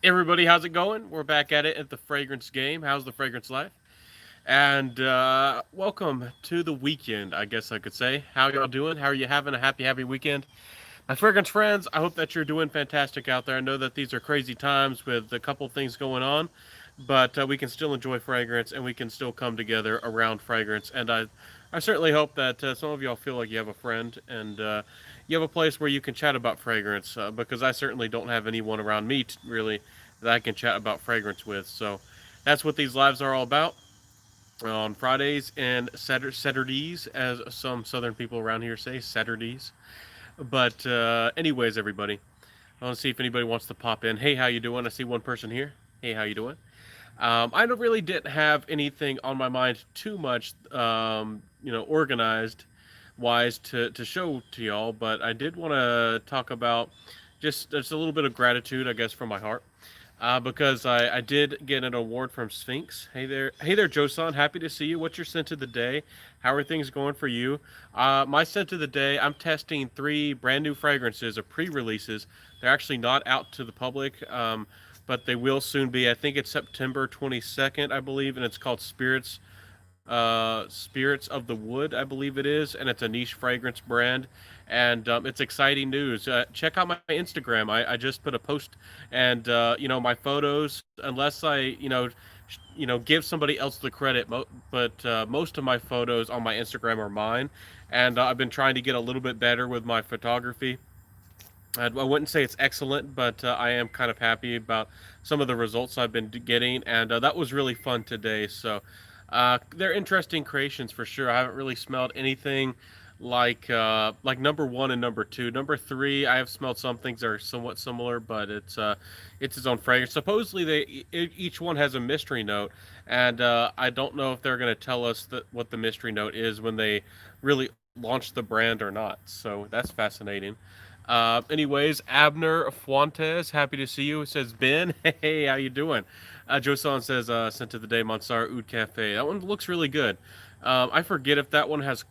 Everybody, how's it going? We're back at it at the Fragrance Game. How's the fragrance life? And welcome to the weekend, I guess I could say. How y'all doing? How are you having a happy weekend? My fragrance friends, I hope that you're doing fantastic out there. I know that these are crazy times with a couple things going on, but we can still enjoy fragrance and we can still come together around fragrance. And I certainly hope that some of y'all feel like you have a friend and you have a place where you can chat about fragrance because I certainly don't have anyone around me really that I can chat about fragrance with. So that's what these lives are all about on Fridays and Saturdays, as some Southern people around here say, Saturdays. But anyways, everybody, I want to see if anybody wants to pop in. Hey, how you doing? I see one person here. Hey, how you doing? I don't really didn't have anything on my mind too much, organized wise to show to y'all, but I did want to talk about just a little bit of gratitude, I guess, from my heart. Because I did get an award from Sphinx. Hey there, Josan. Happy to see you. What's your scent of the day? How are things going for you? My scent of the day. I'm testing three brand new fragrances of pre-releases. They're actually not out to the public, but they will soon be. I think it's September 22nd, I believe, and it's called Spirits of the Wood, I believe it is, and it's a niche fragrance brand, and it's exciting news. Check out my Instagram. I just put a post, and my photos. Unless I give somebody else the credit, but most of my photos on my Instagram are mine, and I've been trying to get a little bit better with my photography. I wouldn't say it's excellent, but I am kind of happy about some of the results I've been getting, and that was really fun today. So they're interesting creations for sure. I haven't really smelled anything like number one and number two. Number three, I have smelled some things that are somewhat similar, but it's its own fragrance. Supposedly, each one has a mystery note, and I don't know if they're going to tell us what the mystery note is when they really launch the brand or not. So that's fascinating. Anyways, Abner Fuentes, happy to see you. It says Ben, hey, how you doing? Josan says, sent to the day Mansar Oud Cafe. That one looks really good. I forget if that one has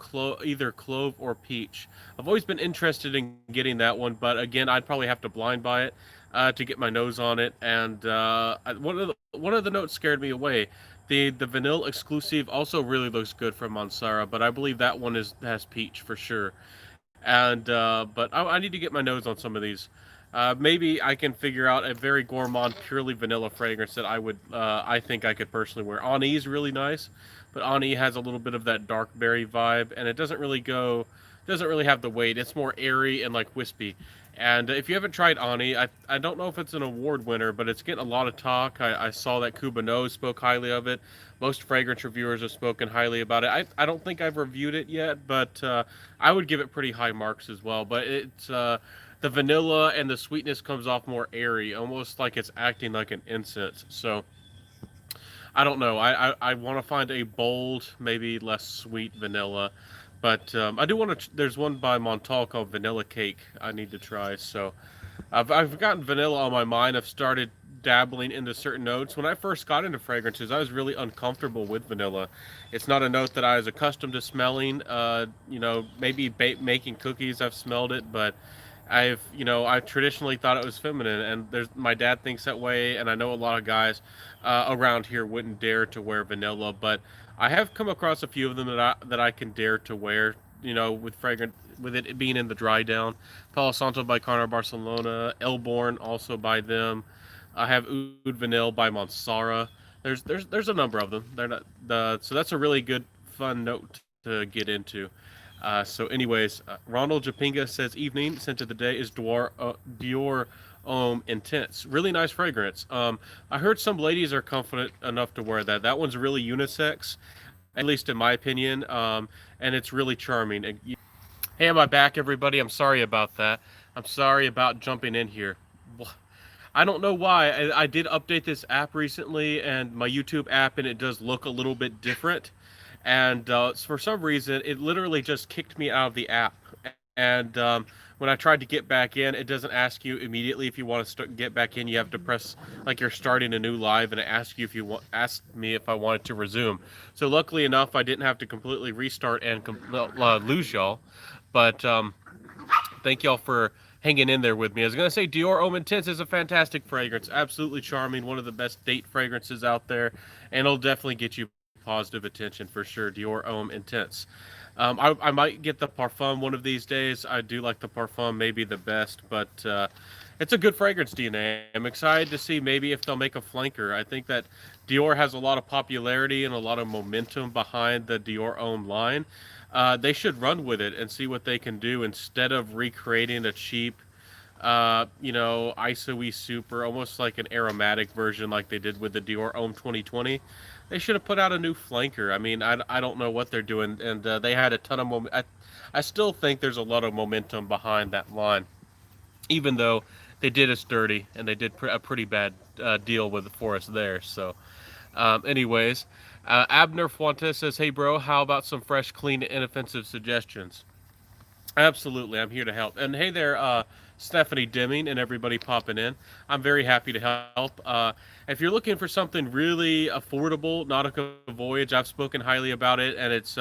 either clove or peach. I've always been interested in getting that one, but again, I'd probably have to blind buy it to get my nose on it. And one of the notes scared me away. The vanilla exclusive also really looks good from Mansara, but I believe that one has peach for sure. And but I need to get my nose on some of these. Maybe I can figure out a very gourmand, purely vanilla fragrance that I think I could personally wear. Ani is really nice, but Ani has a little bit of that dark berry vibe, and it doesn't really have the weight. It's more airy and like wispy. And if you haven't tried Ani, I don't know if it's an award winner, but it's getting a lot of talk. I saw that Kubano spoke highly of it. Most fragrance reviewers have spoken highly about it. I don't think I've reviewed it yet, but I would give it pretty high marks as well. But it's the vanilla and the sweetness comes off more airy, almost like it's acting like an incense. So I don't know. I want to find a bold, maybe less sweet vanilla. But I do want to. There's one by Montal called Vanilla Cake. I need to try. So I've gotten vanilla on my mind. I've started dabbling into certain notes. When I first got into fragrances, I was really uncomfortable with vanilla. It's not a note that I was accustomed to smelling. Maybe making cookies, I've smelled it, but I traditionally thought it was feminine, and there's my dad thinks that way, and I know a lot of guys around here wouldn't dare to wear vanilla, but I have come across a few of them that I can dare to wear. With fragrant with it being in the dry down. Palo Santo by Carner Barcelona, Elborn also by them. I have Oud Vanille by Monsara. There's a number of them. They're not so that's a really good fun note to get into. So, anyways, Ronald Japinga says evening scent of the day is Dior Intense. Really nice fragrance. I heard some ladies are confident enough to wear that. That one's really unisex, at least in my opinion, and it's really charming. Hey, am I back, everybody? I'm sorry about that. I'm sorry about jumping in here. I don't know why. I did update this app recently, and my YouTube app, and it does look a little bit different. And for some reason, it literally just kicked me out of the app. And when I tried to get back in, it doesn't ask you immediately if you want to get back in. You have to press like you're starting a new live, and it asks you if you asked me if I wanted to resume. So luckily enough, I didn't have to completely restart and lose y'all. But thank y'all for hanging in there with me. I was gonna say Dior Homme Intense is a fantastic fragrance, absolutely charming, one of the best date fragrances out there, and it'll definitely get you positive attention for sure. Dior Homme Intense. I might get the Parfum one of these days. I do like the Parfum, maybe the best, but it's a good fragrance DNA. I'm excited to see maybe if they'll make a flanker. I think that Dior has a lot of popularity and a lot of momentum behind the Dior Homme line. They should run with it and see what they can do instead of recreating a cheap, ISO-y super, almost like an aromatic version like they did with the Dior Homme 2020. They should have put out a new flanker. I mean, I don't know what they're doing, and they had a ton of I still think there's a lot of momentum behind that line, even though they did us dirty and they did a pretty bad deal with for us there. So, anyways, Abner Fuentes says, "Hey, bro, how about some fresh, clean, inoffensive suggestions?" Absolutely, I'm here to help. And hey there, Stephanie Deming and everybody popping in. I'm very happy to help. If you're looking for something really affordable, Nautica Voyage, I've spoken highly about it, and it's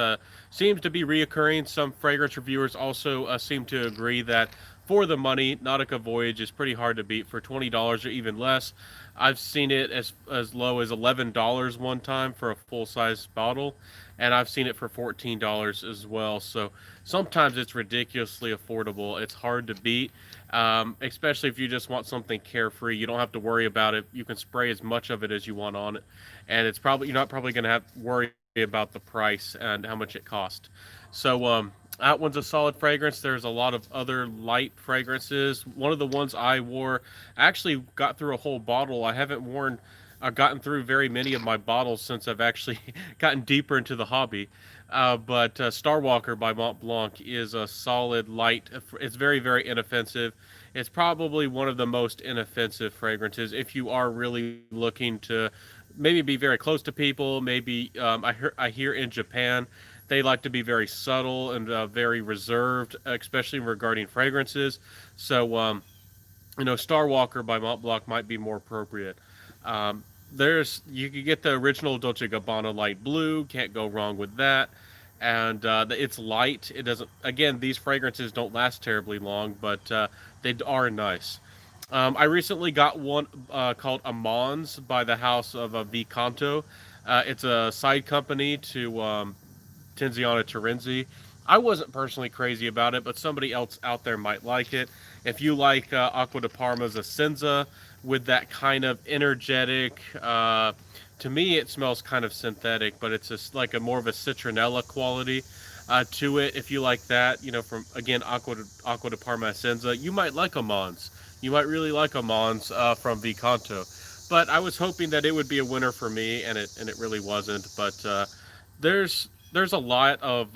seems to be reoccurring. Some fragrance reviewers also seem to agree that for the money, Nautica Voyage is pretty hard to beat for $20 or even less. I've seen it as low as $11 one time for a full size bottle, and I've seen it for $14 as well. So sometimes it's ridiculously affordable. It's hard to beat, especially if you just want something carefree. You don't have to worry about it. You can spray as much of it as you want on it, and you're not probably going to have to worry about the price and how much it costs. So that one's a solid fragrance. There's a lot of other light fragrances. One of the ones I wore, I actually got through a whole bottle. I haven't gotten through very many of my bottles since I've actually gotten deeper into the hobby. But Starwalker by Mont Blanc is a solid light. It's very, very inoffensive. It's probably one of the most inoffensive fragrances if you are really looking to maybe be very close to people. Maybe I hear in Japan they like to be very subtle and very reserved, especially regarding fragrances. So Star Walker by Mont Blanc might be more appropriate. You can get the original Dolce Gabbana light blue. Can't go wrong with that. And it's light. It doesn't. Again, these fragrances don't last terribly long, but they are nice. I recently got one called Amons by the house of Vicanto. It's a side company to Tiziana Terenzi. I wasn't personally crazy about it, but somebody else out there might like it. If you like Acqua di Parma's Essenza with that kind of energetic, to me it smells kind of synthetic, but it's just like a more of a citronella quality to it. If you like that, from again Acqua di Parma Essenza, you might like Amons. You might really like Amons from Vicanto. But I was hoping that it would be a winner for me, and it really wasn't. But there's a lot of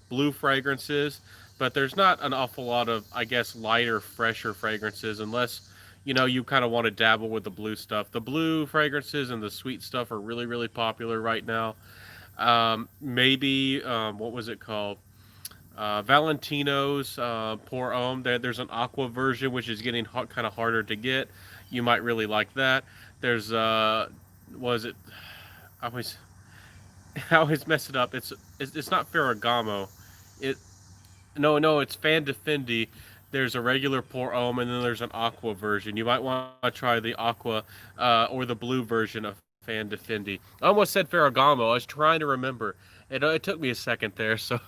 blue fragrances, but there's not an awful lot of, I guess, lighter, fresher fragrances, unless you kind of want to dabble with the blue stuff. The blue fragrances and the sweet stuff are really, really popular right now. Maybe what was it called? Valentino's Pour Homme. There's an aqua version which is getting kind of harder to get. You might really like that. There's was it? I always I always mess it up. It's not Ferragamo. It no, it's Fan Defendi. There's a regular Pour Homme, and then there's an aqua version. You might want to try the aqua or the blue version of Fan Defendi. I almost said Ferragamo. I was trying to remember. It took me a second there. So,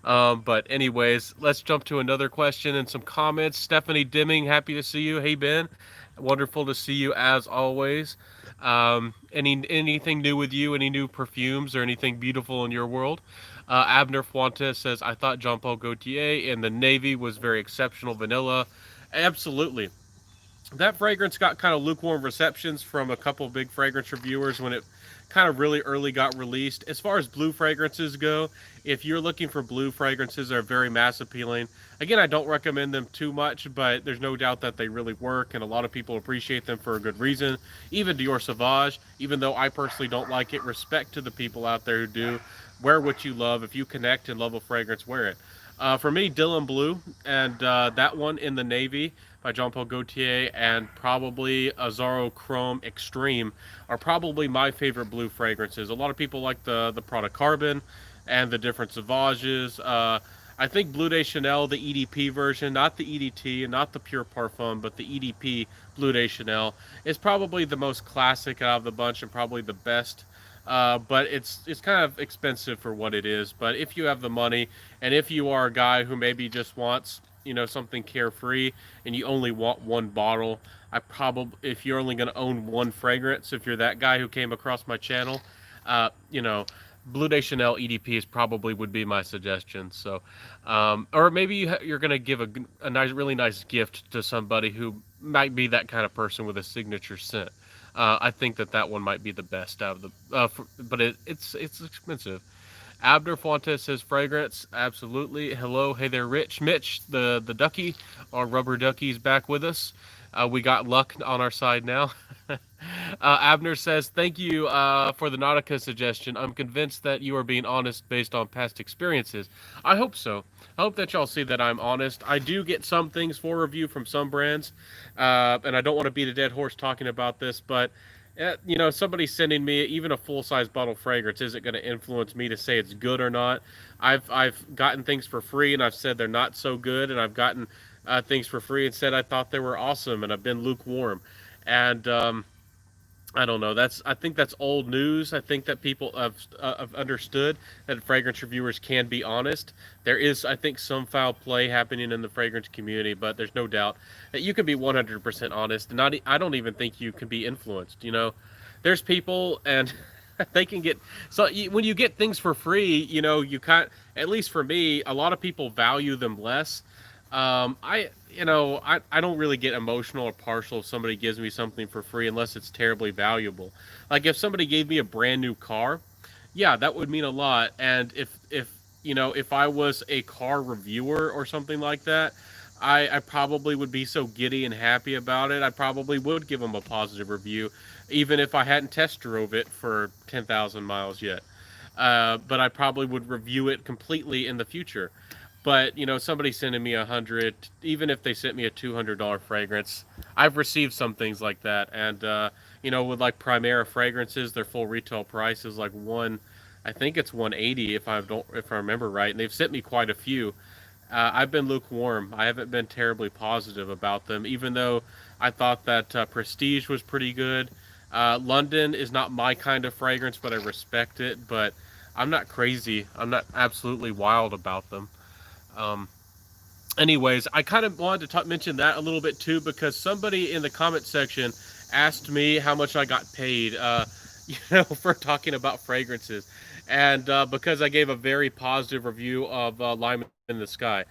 but anyways, let's jump to another question and some comments. Stephanie Dimming, happy to see you. Hey Ben, wonderful to see you as always. Anything new with you? Any new perfumes or anything beautiful in your world? Abner Fuentes says, I thought Jean Paul Gaultier in the navy was very exceptional vanilla. Absolutely. That fragrance got kind of lukewarm receptions from a couple big fragrance reviewers when it kind of really early got released. As far as blue fragrances go, if you're looking for blue fragrances that are very mass appealing, again, I don't recommend them too much, but there's no doubt that they really work, and a lot of people appreciate them for a good reason. Even Dior Sauvage, even though I personally don't like it, respect to the people out there who do. Wear what you love. If you connect and love a fragrance, wear it. For me, Dylan Blue, and that one in the navy by Jean Paul Gaultier, and probably Azzaro Chrome Extreme are probably my favorite blue fragrances. A lot of people like the Prada Carbon and the different Sauvages. I I think Bleu de Chanel, the EDP version, not the EDT and not the Pure Parfum, but the EDP Bleu de Chanel, is probably the most classic out of the bunch and probably the best. But it's kind of expensive for what it is. But if you have the money, and if you are a guy who maybe just wants something carefree and you only want one bottle, I probably, if you're only going to own one fragrance, if you're that guy who came across my channel, uh, you know, Bleu de Chanel EDPs probably would be my suggestion. So, or maybe you're going to give a nice, really nice gift to somebody who might be that kind of person with a signature scent. I think that one might be the best out of the, but it's expensive. Abner Fontes says fragrance, absolutely. Hello, hey there, Rich, Mitch, the ducky, our rubber ducky's back with us. We got luck on our side now. Abner says, thank you for the Nautica suggestion. I'm convinced that you are being honest based on past experiences. I hope so. I hope that y'all see that I'm honest. I do get some things for review from some brands, and I don't want to beat a dead horse talking about this, but somebody sending me even a full-size bottle fragrance isn't going to influence me to say it's good or not. I've gotten things for free, and I've said they're not so good, and I've gotten things for free and said I thought they were awesome, and I've been lukewarm. And I don't know. I think that's old news. I think that people have understood that fragrance reviewers can be honest. There is, I think, some foul play happening in the fragrance community, but there's no doubt that you can be 100% honest. And I don't even think you can be influenced. There's people and they can get when you get things for free. You can't. At least for me, a lot of people value them less. I don't really get emotional or partial if somebody gives me something for free unless it's terribly valuable. Like if somebody gave me a brand new car, yeah, that would mean a lot. And if I was a car reviewer or something like that, I probably would be so giddy and happy about it. I probably would give them a positive review, even if I hadn't test drove it for 10,000 miles yet. But I probably would review it completely in the future. But somebody sending me 100, even if they sent me a $200 fragrance, I've received some things like that. And with like Primera fragrances, their full retail price is like I think it's 180 if I remember right. And they've sent me quite a few. I've been lukewarm. I haven't been terribly positive about them, even though I thought that Prestige was pretty good. London is not my kind of fragrance, but I respect it. But I'm not crazy. I'm not absolutely wild about them. Um, Anyways, I kind of wanted to mention that a little bit too because somebody in the comment section asked me how much I got paid, for talking about fragrances, and because I gave a very positive review of Lime in the Sky.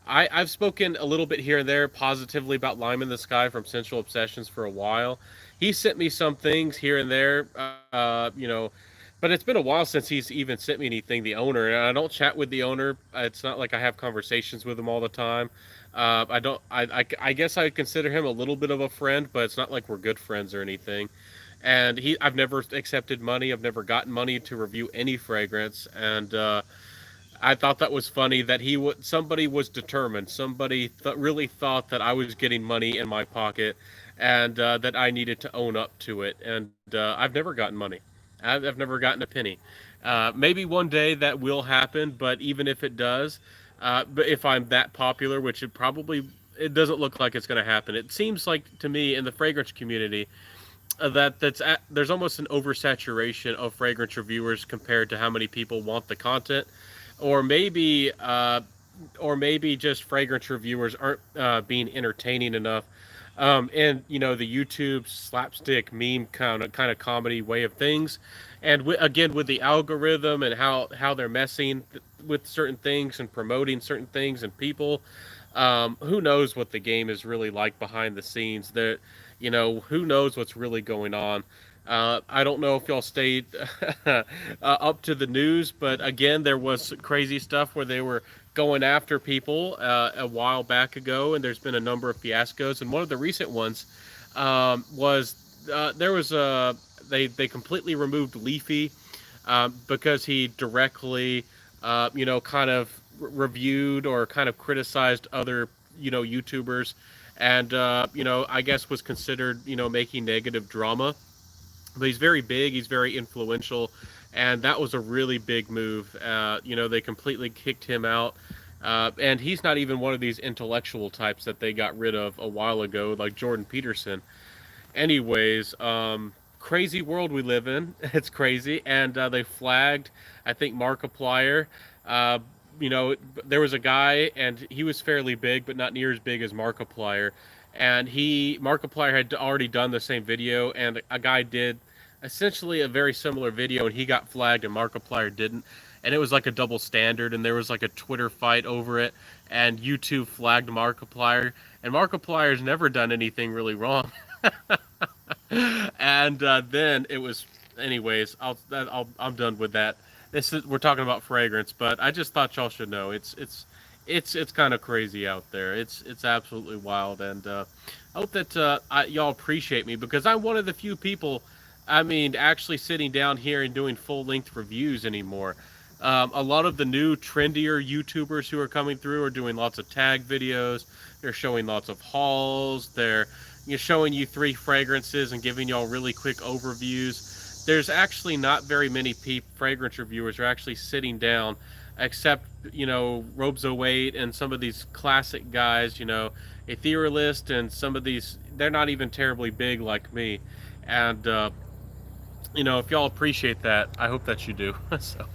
I've spoken a little bit here and there positively about Lime in the Sky from Sensual Obsessions for a while. He sent me some things here and there, but it's been a while since he's even sent me anything, the owner, and I don't chat with the owner. It's not like I have conversations with him all the time. I don't. I guess I would consider him a little bit of a friend, but it's not like we're good friends or anything. And I've never accepted money. I've never gotten money to review any fragrance. And I thought that was funny that somebody was determined. Somebody really thought that I was getting money in my pocket, and that I needed to own up to it. And I've never gotten money. I've never gotten a penny. Maybe one day that will happen, but even if it does, but if I'm that popular, which it doesn't look like it's going to happen. It seems like to me in the fragrance community there's almost an oversaturation of fragrance reviewers compared to how many people want the content, or maybe just fragrance reviewers aren't being entertaining enough. And the YouTube slapstick meme kind of comedy way of things, and again with the algorithm and how they're messing with certain things and promoting certain things and people, who knows what the game is really like behind the scenes? Who knows what's really going on? I don't know if y'all stayed up to the news, but again, there was crazy stuff where they were going after people a while back ago, and there's been a number of fiascos. And one of the recent ones was there was they completely removed Leafy because he directly kind of reviewed or kind of criticized other YouTubers, and I guess was considered making negative drama. But he's very big, he's very influential, and that was a really big move. They completely kicked him out. And he's not even one of these intellectual types that they got rid of a while ago, like Jordan Peterson. Anyways, crazy world we live in. It's crazy, and they flagged, I think, Markiplier. Uh, you know, there was a guy, and he was fairly big, but not near as big as Markiplier. And Markiplier had already done the same video, and a guy did essentially a very similar video, and he got flagged, and Markiplier didn't. And it was like a double standard, and there was like a Twitter fight over it, and YouTube flagged Markiplier, and Markiplier's never done anything really wrong. And then it was, anyways. I'm done with that. We're talking about fragrance, but I just thought y'all should know it's kind of crazy out there. It's absolutely wild, and I hope that y'all appreciate me because I'm one of the few people. I mean, actually sitting down here and doing full length reviews anymore. A lot of the new trendier YouTubers who are coming through are doing lots of tag videos. They're showing lots of hauls. They're showing you 3 fragrances and giving y'all really quick overviews. There's actually not very many fragrance reviewers are actually sitting down, except Robes 08 and some of these classic guys, Etherealist and some of these. They're not even terribly big like me, and if y'all appreciate that, I hope that you do. So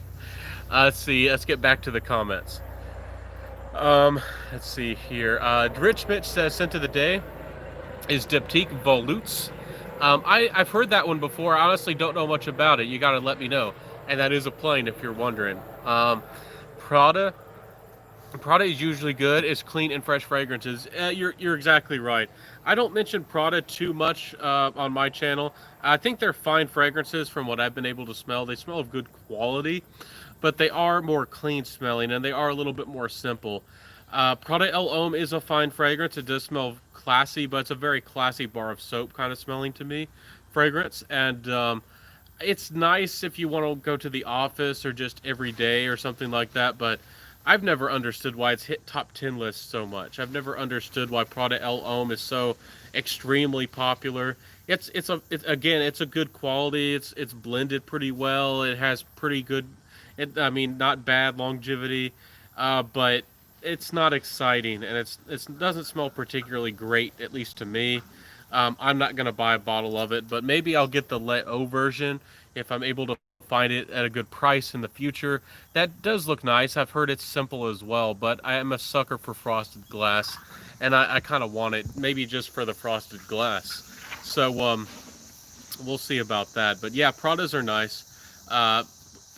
let's see. Let's get back to the comments. Let's see here. Rich Mitch says, "Scent of the day is Diptyque Volutes." I've heard that one before. I honestly don't know much about it. You got to let me know. And that is a plane, if you're wondering. Prada. Prada is usually good. It's clean and fresh fragrances. You're exactly right. I don't mention Prada too much on my channel. I think they're fine fragrances from what I've been able to smell. They smell of good quality, but they are more clean smelling and they are a little bit more simple. Prada El Homme is a fine fragrance. It does smell classy, but it's a very classy bar of soap kind of smelling to me fragrance. And it's nice if you want to go to the office or just every day or something like that, but I've never understood why it's hit top 10 lists so much. I've never understood why Prada El Homme is so extremely popular. Again, it's a good quality. It's blended pretty well. It has pretty good, I mean, not bad longevity, but it's not exciting, and it doesn't smell particularly great, at least to me. I'm not gonna buy a bottle of it, but maybe I'll get the Let O version if I'm able to find it at a good price in the future. That does look nice. I've heard it's simple as well, but I am a sucker for frosted glass, and I kind of want it, maybe just for the frosted glass. So we'll see about that. But yeah, Pradas are nice.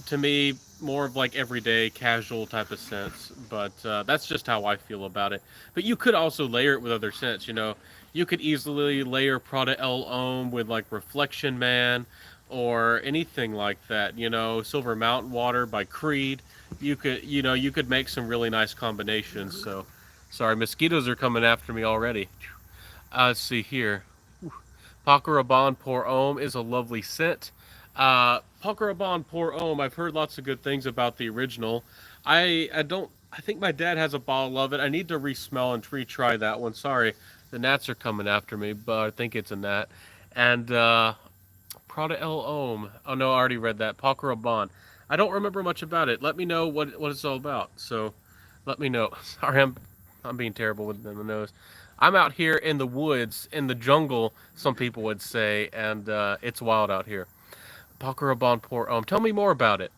To me, more of like everyday casual type of scents, but that's just how I feel about it. But you could also layer it with other scents. You could easily layer Prada El Homme with like Reflection Man or anything like that. Silver Mountain Water by Creed. You could make some really nice combinations. So sorry, mosquitoes are coming after me already. Let's see here. Paco Rabanne Pour Homme is a lovely scent. Paco Rabanne Pour Homme, I've heard lots of good things about the original. I think my dad has a bottle of it. I need to re-smell and retry that one. Sorry, the gnats are coming after me, but I think it's a gnat. And Prada El Homme. Oh no, I already read that. Paco Rabanne. I don't remember much about it. Let me know what it's all about. So, let me know. Sorry, I'm being terrible with the nose. I'm out here in the woods, in the jungle, some people would say, and it's wild out here. Paco Rabanne Pour Homme. Tell me more about it.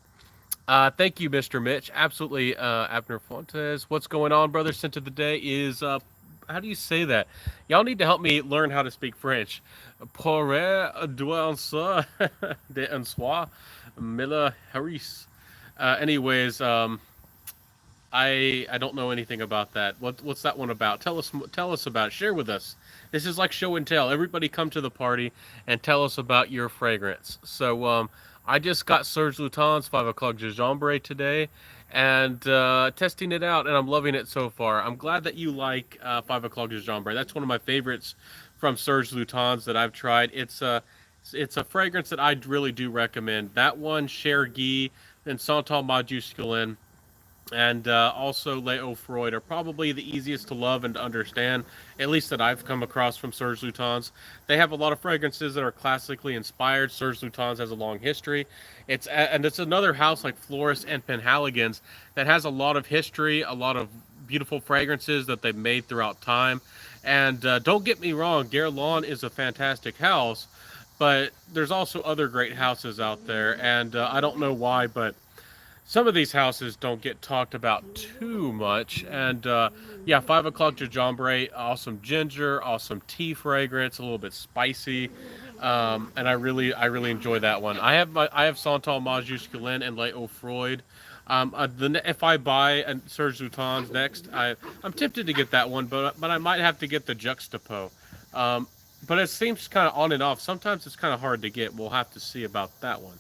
Thank you, Mr. Mitch. Absolutely, Abner Fuentes. What's going on, brother? Scent of the day is, how do you say that? Y'all need to help me learn how to speak French. Pourrait doit de un soir, Miller Harris. Anyways, I don't know anything about that. What's that one about? Tell us about it. Share with us. This is like show and tell. Everybody come to the party and tell us about your fragrance. So I just got Serge Lutens 5 o'clock Gingembre today, and testing it out, and I'm loving it so far. I'm glad that you like 5 o'clock Gingembre. That's one of my favorites from Serge Lutens that I've tried. It's a fragrance that I really do recommend. That one, Cher Guy, and Santal Majusculin. and also Leo Freud are probably the easiest to love and to understand, at least that I've come across from Serge Lutens. They have a lot of fragrances that are classically inspired. Serge Lutens has a long history. And it's another house like Floris and Penhaligon's that has a lot of history, a lot of beautiful fragrances that they've made throughout time. And don't get me wrong, Guerlain is a fantastic house, but there's also other great houses out there, and I don't know why, but some of these houses don't get talked about too much. And yeah, 5 o'clock Jajambre, awesome ginger, awesome tea fragrance, a little bit spicy, and I really enjoy that one. I have Santal Majusculin and Leo Freud. If I buy a Serge Lutens next, I'm tempted to get that one, but I might have to get the Juxtapo. Um, but it seems kind of on and off. Sometimes it's kind of hard to get. We'll have to see about that one.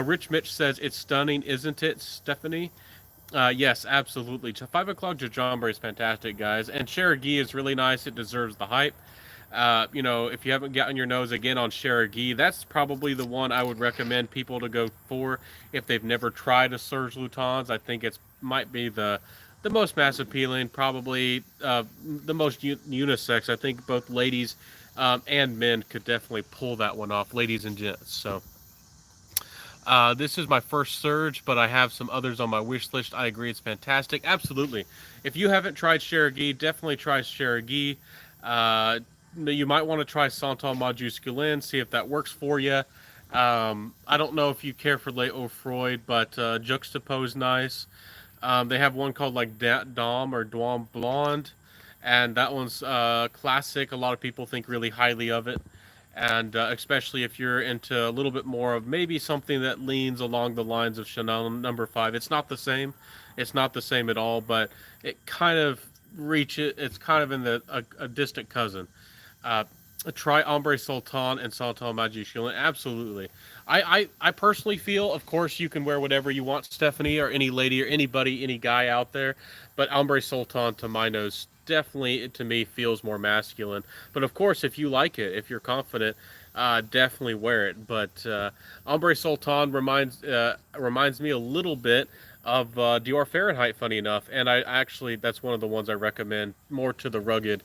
Rich Mitch says it's stunning, isn't it, Stephanie? Yes, absolutely. 5 o'clock Jajambre is fantastic, guys, and Cherokee is really nice. It deserves the hype. If you haven't gotten your nose again on Cherokee, that's probably the one I would recommend people to go for if they've never tried a Serge Lutens. I think it's might be the most mass appealing, probably the most unisex. I think both ladies and men could definitely pull that one off, ladies and gents. So. This is my first Surge, but I have some others on my wish list. I agree, it's fantastic. Absolutely. If you haven't tried Cherokee, definitely try Cherokee. Uh, you might want to try Santal Majusculin, see if that works for you. I don't know if you care for Leo Freud, but Juxtapose nice. They have one called like Dom or Dom Blonde, and that one's classic. A lot of people think really highly of it, and especially if you're into a little bit more of maybe something that leans along the lines of Chanel Number Five. It's not the same. It's not the same at all, but it kind of reaches. It's kind of in a distant cousin. Uh, Try Ombre Sultan and Sultan Magician. Absolutely. I personally feel, of course, you can wear whatever you want, Stephanie, or any lady or anybody, any guy out there. But Ombre Sultan, to my nose, definitely, to me, feels more masculine. But of course, if you like it, if you're confident, definitely wear it. But Ombre Sultan reminds me a little bit of Dior Fahrenheit, funny enough, and I actually that's one of the ones I recommend more to the rugged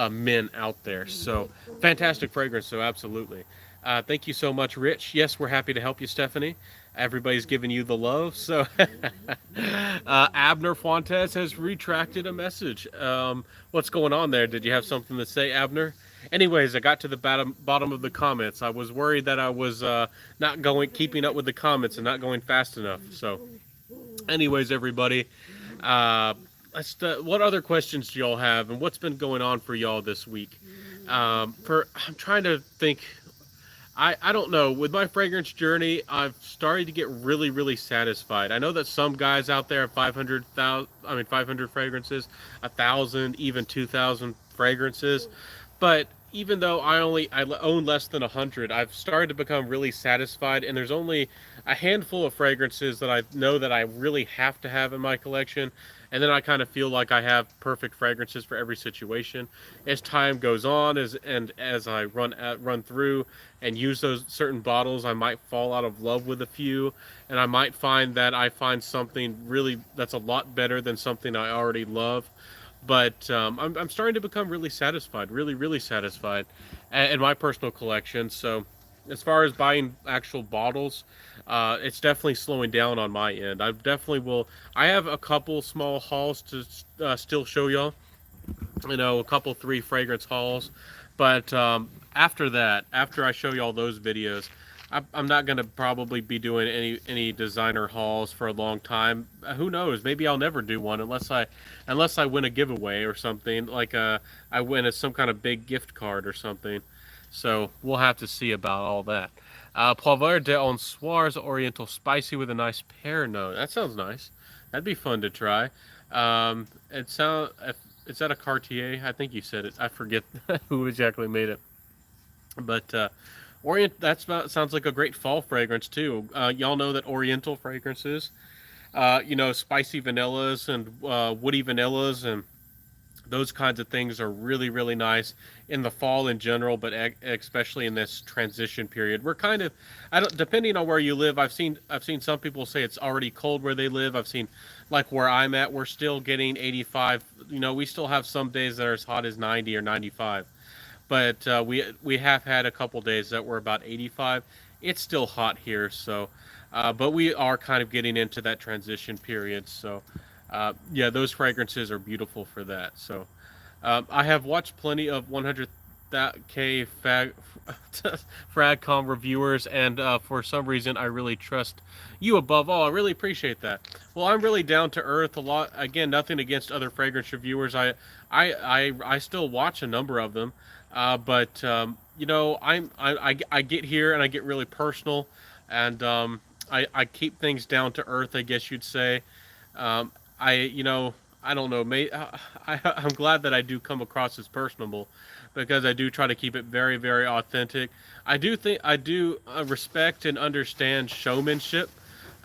men out there. So fantastic fragrance, so absolutely. Thank you so much, Rich. Yes, we're happy to help you, Stephanie. Everybody's giving you the love. So Abner Fuentes has retracted a message. What's going on there? Did you have something to say, Abner? Anyways, I got to the bottom of the comments. I was worried that I was not keeping up with the comments and not going fast enough. So anyways, everybody, uh, what other questions do y'all have, and what's been going on for y'all this week? I'm trying to think. I don't know. With my fragrance journey, I've started to get really, really satisfied. I know that some guys out there have 500 fragrances, 1,000, even 2,000 fragrances. But even though I own less than 100, I've started to become really satisfied. And there's only a handful of fragrances that I know that I really have to have in my collection. And then I kind of feel like I have perfect fragrances for every situation. As time goes on, as I run through and use those certain bottles, I might fall out of love with a few, and I might find that I find something really that's a lot better than something I already love. But I'm starting to become really satisfied, really, really satisfied in my personal collection. So as far as buying actual bottles, it's definitely slowing down on my end. I definitely will. I have a couple small hauls to still show y'all. A couple three fragrance hauls, but after that, after I show y'all those videos, I'm not gonna probably be doing any designer hauls for a long time. Who knows? Maybe I'll never do one unless I win a giveaway or something like I win some kind of big gift card or something. So we'll have to see about all that. Poivre de Soir's Oriental Spicy with a nice pear note. That sounds nice. That'd be fun to try. It sound is that a Cartier? I think you said it. I forget who exactly made it. But sounds like a great fall fragrance too. Y'all know that Oriental fragrances, spicy vanillas and woody vanillas and Those kinds of things are really really nice in the fall in general, but especially in this transition period. We're kind of, I don't, depending on where you live. I've seen some people say it's already cold where they live. I've seen, like where I'm at, we're still getting 85. We still have some days that are as hot as 90 or 95, but we have had a couple days that were about 85. It's still hot here, so but we are kind of getting into that transition period. So yeah, those fragrances are beautiful for that. So I have watched plenty of 100K Fragcom reviewers, and for some reason, I really trust you above all. I really appreciate that. Well, I'm really down to earth a lot. Again, nothing against other fragrance reviewers. I still watch a number of them, but I get here and I get really personal, and I keep things down to earth, I guess you'd say. Um, I don't know. I'm glad that I do come across as personable, because I do try to keep it very, very authentic. I do respect and understand showmanship.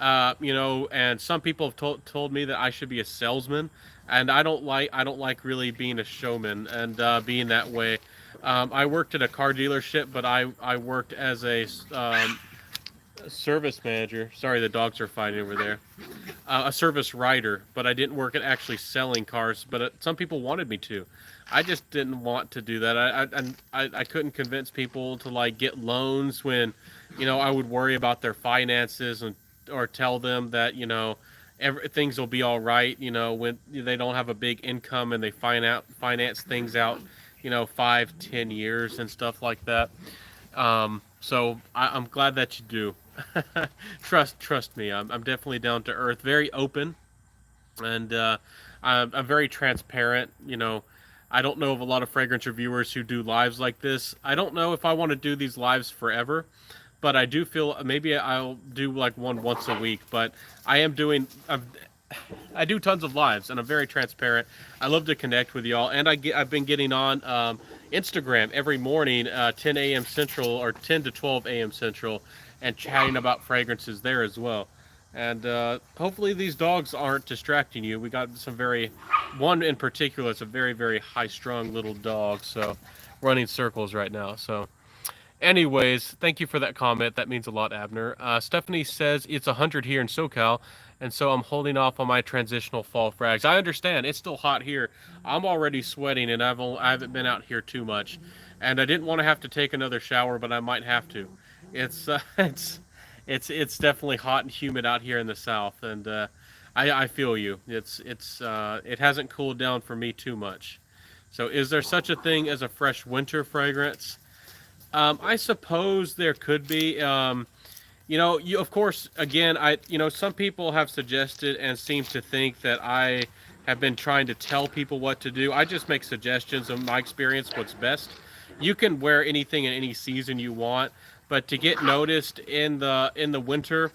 And some people have told me that I should be a salesman, and I don't like really being a showman and being that way. I worked at a car dealership, but I worked as a service manager. Sorry, the dogs are fighting over there. A service writer, but I didn't work at actually selling cars. But some people wanted me to. I just didn't want to do that. I couldn't convince people to like get loans when, I would worry about their finances, and or tell them that things will be all right. When they don't have a big income and they finance things out, 5, 10 years and stuff like that. So I'm glad that you do. Trust me. I'm definitely down to earth, very open, and I'm very transparent. I don't know of a lot of fragrance reviewers who do lives like this. I don't know if I want to do these lives forever, but I do feel maybe I'll do like one once a week. But I am doing. I do tons of lives, and I'm very transparent. I love to connect with y'all, and I've been getting on Instagram every morning, 10 a.m. Central, or 10 to 12 a.m. Central, and chatting about fragrances there as well. And hopefully these dogs aren't distracting you. We got one in particular. It's a very, very high-strung little dog, so running circles right now. So, anyways, thank you for that comment. That means a lot, Abner. Stephanie says it's 100 here in SoCal, and so I'm holding off on my transitional fall frags. I understand. It's still hot here. I'm already sweating, and I haven't been out here too much. And I didn't want to have to take another shower, but I might have to. It's it's definitely hot and humid out here in the south, and I feel you. It hasn't cooled down for me too much. So, is there such a thing as a fresh winter fragrance? I suppose there could be. You of course, again, some people have suggested and seem to think that I have been trying to tell people what to do. I just make suggestions of my experience, what's best. You can wear anything in any season you want, but to get noticed in the winter,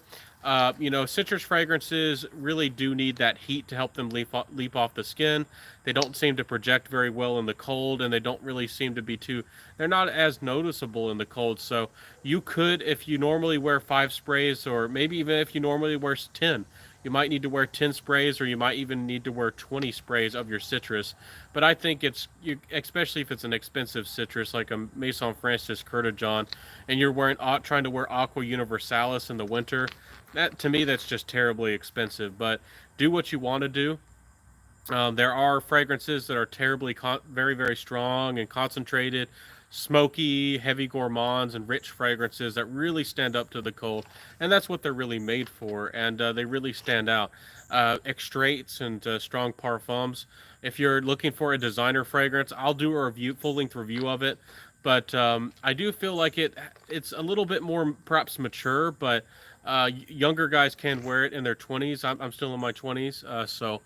citrus fragrances really do need that heat to help them leap off the skin. They don't seem to project very well in the cold, and they don't really seem to be too. They're not as noticeable in the cold. So you could, if you normally wear 5 sprays, or maybe even if you normally wear 10, you might need to wear 10 sprays, or you might even need to wear 20 sprays of your citrus. But I think especially if it's an expensive citrus like a Maison Francis Curtijon, and you're trying to wear Aqua Universalis in the winter. That, to me, that's just terribly expensive. But do what you want to do. There are fragrances that are very, very strong and concentrated, smoky, heavy gourmands, and rich fragrances that really stand up to the cold, and that's what they're really made for. And they really stand out. Extraits and strong parfums. If you're looking for a designer fragrance, I'll do a full-length review of it. But I do feel like it's a little bit more perhaps mature, but younger guys can wear it in their 20s. I'm still in my 20s,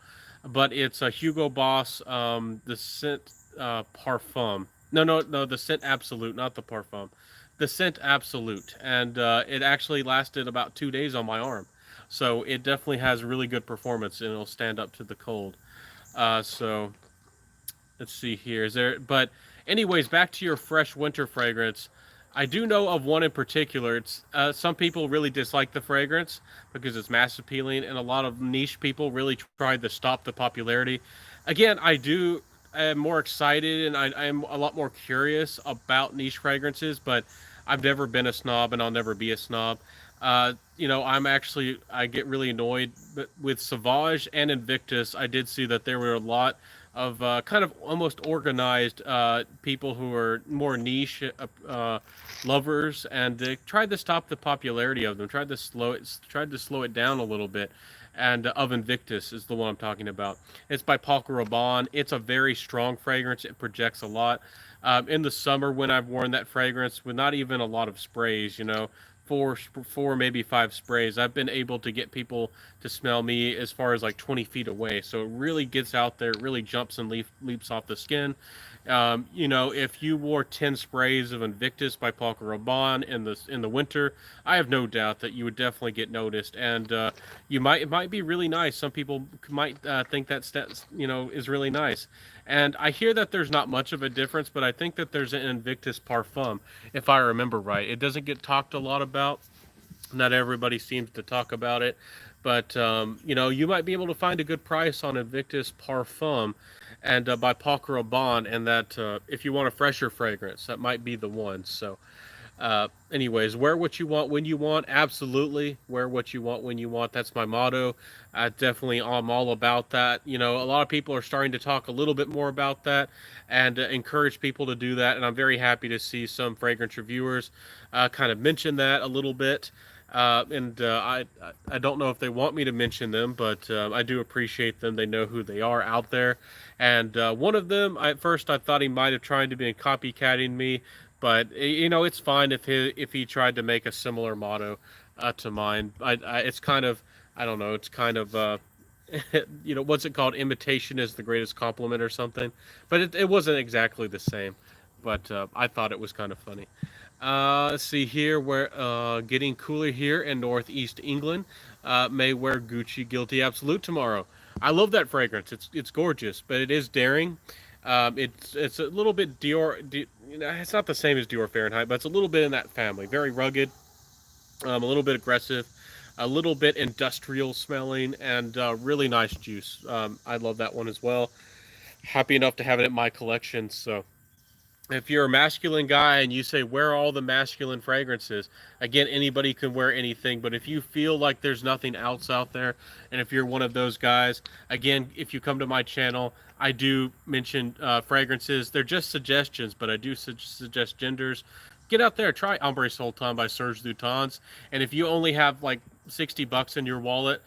but it's a Hugo Boss, the scent Parfum. No, no, no, the scent Absolute, not the Parfum. The scent Absolute, and it actually lasted about 2 days on my arm. So it definitely has really good performance, and it'll stand up to the cold. So let's see here. But anyways, back to your fresh winter fragrance. I do know of one in particular. It's some people really dislike the fragrance because it's mass appealing, and a lot of niche people really tried to stop the popularity. Again, I do. am more excited and I am a lot more curious about niche fragrances, but I've never been a snob and I'll never be a snob. I get really annoyed, but with Sauvage and Invictus, I did see that there were a lot of kind of almost organized people who are more niche lovers, and they tried to stop the popularity of them, tried to slow it down a little bit. And of Invictus is the one I'm talking about. It's by Paul Rabanne. It's a very strong fragrance. It projects a lot. In the summer, when I've worn that fragrance with not even a lot of sprays, four maybe five sprays, I've been able to get people to smell me as far as like 20 feet away. So it really gets out there, it really jumps and leaps off the skin. If you wore 10 sprays of Invictus by Paul Rabanne in the winter, I have no doubt that you would definitely get noticed, and it might be really nice. Some people might think that is really nice, and I hear that there's not much of a difference, but I think that there's an Invictus Parfum, if I remember right. It doesn't get talked a lot about. Not everybody seems to talk about it, but you might be able to find a good price on Invictus Parfum, and by Paul Rabanne, and that if you want a fresher fragrance, that might be the one. So, anyways, wear what you want when you want. Absolutely, wear what you want when you want. That's my motto. I'm all about that. A lot of people are starting to talk a little bit more about that and encourage people to do that. And I'm very happy to see some fragrance reviewers kind of mention that a little bit. I don't know if they want me to mention them, but I do appreciate them. They know who they are out there. And one of them, at first, I thought he might have tried to be copycatting me, but it's fine if he tried to make a similar motto to mine. It's kind of, I don't know, it's kind of what's it called? Imitation is the greatest compliment or something. But it wasn't exactly the same. But I thought it was kind of funny. Let's see here. We're getting cooler here in Northeast England. May wear Gucci Guilty Absolute tomorrow. I love that fragrance. It's gorgeous, but it is daring. It's a little bit it's not the same as Dior Fahrenheit, but it's a little bit in that family. Very rugged, a little bit aggressive, a little bit industrial smelling, and really nice juice. I love that one as well. Happy enough to have it in my collection. So if you're a masculine guy and you say wear all the masculine fragrances, again, anybody can wear anything, but if you feel like there's nothing else out there, and if you're one of those guys, again, if you come to my channel, I do mention fragrances. They're just suggestions, but I do suggest genders. Get out there, try Ombre Sultan by Serge Lutens, and if you only have like $60 in your wallet,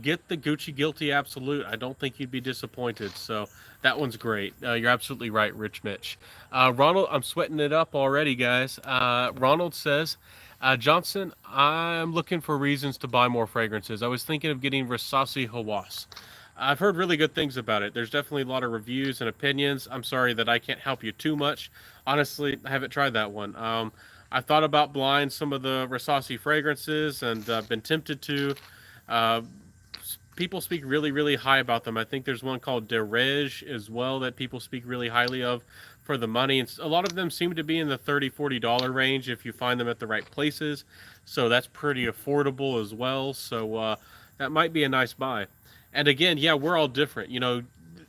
get the Gucci Guilty Absolute. I don't think you'd be disappointed. So that one's great. You're absolutely right, Rich Mitch. Ronald, I'm sweating it up already, guys. Ronald says, Johnson, I'm looking for reasons to buy more fragrances. I was thinking of getting Rasasi Hawass. I've heard really good things about it. There's definitely a lot of reviews and opinions. I'm sorry that I can't help you too much. Honestly, I haven't tried that one. I thought about buying some of the Rasasi fragrances and been tempted to. Uh, People speak really, really high about them. I think there's one called Derege as well that people speak really highly of for the money. And a lot of them seem to be in the $30-$40 range if you find them at the right places. So that's pretty affordable as well. So that might be a nice buy. And again, yeah, we're all different.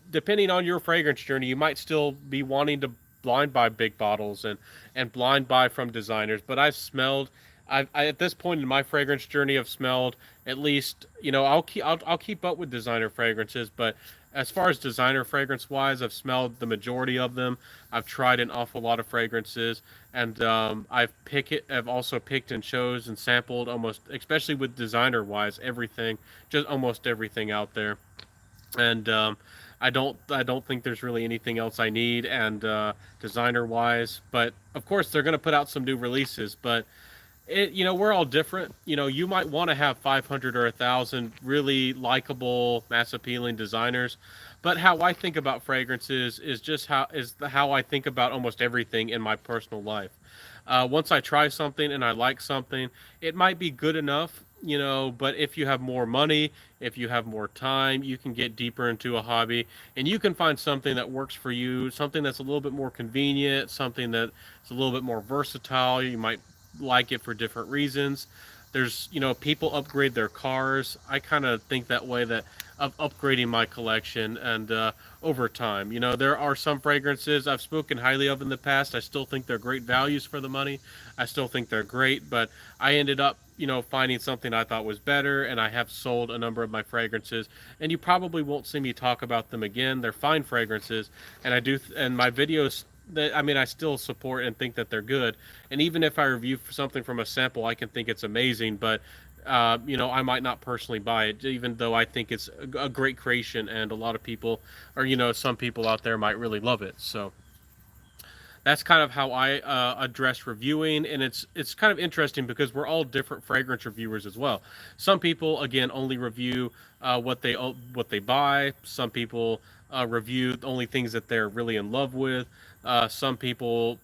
Depending on your fragrance journey, you might still be wanting to blind buy big bottles and blind buy from designers. But I've smelled, at this point in my fragrance journey, I've smelled at least, I'll keep up with designer fragrances, but as far as designer fragrance wise, I've smelled the majority of them. I've tried an awful lot of fragrances, and I've also picked and chose and sampled almost, especially with designer wise, everything, just almost everything out there. And I don't think there's really anything else I need, and designer wise. But of course, they're going to put out some new releases, but we're all different. You might want to have 500 or 1,000 really likable, mass appealing designers, but how I think about fragrances is just how I think about almost everything in my personal life. Once I try something and I like something, it might be good enough, but if you have more money, if you have more time, you can get deeper into a hobby and you can find something that works for you, something that's a little bit more convenient, something that's a little bit more versatile. You might like it for different reasons. There's, people upgrade their cars. I kind of think that way, that of upgrading my collection and over time. You know, there are some fragrances I've spoken highly of in the past. I still think they're great values for the money. I still think they're great, but I ended up, finding something I thought was better, and I have sold a number of my fragrances, and you probably won't see me talk about them again. They're fine fragrances, and and my videos that, I mean, I still support and think that they're good. And even if I review something from a sample, I can think it's amazing, but I might not personally buy it, even though I think it's a great creation, and a lot of people, or some people out there might really love it. So that's kind of how I address reviewing, and it's kind of interesting because we're all different fragrance reviewers as well. Some people, again, only review what they buy. Some people review only things that they're really in love with. Some people,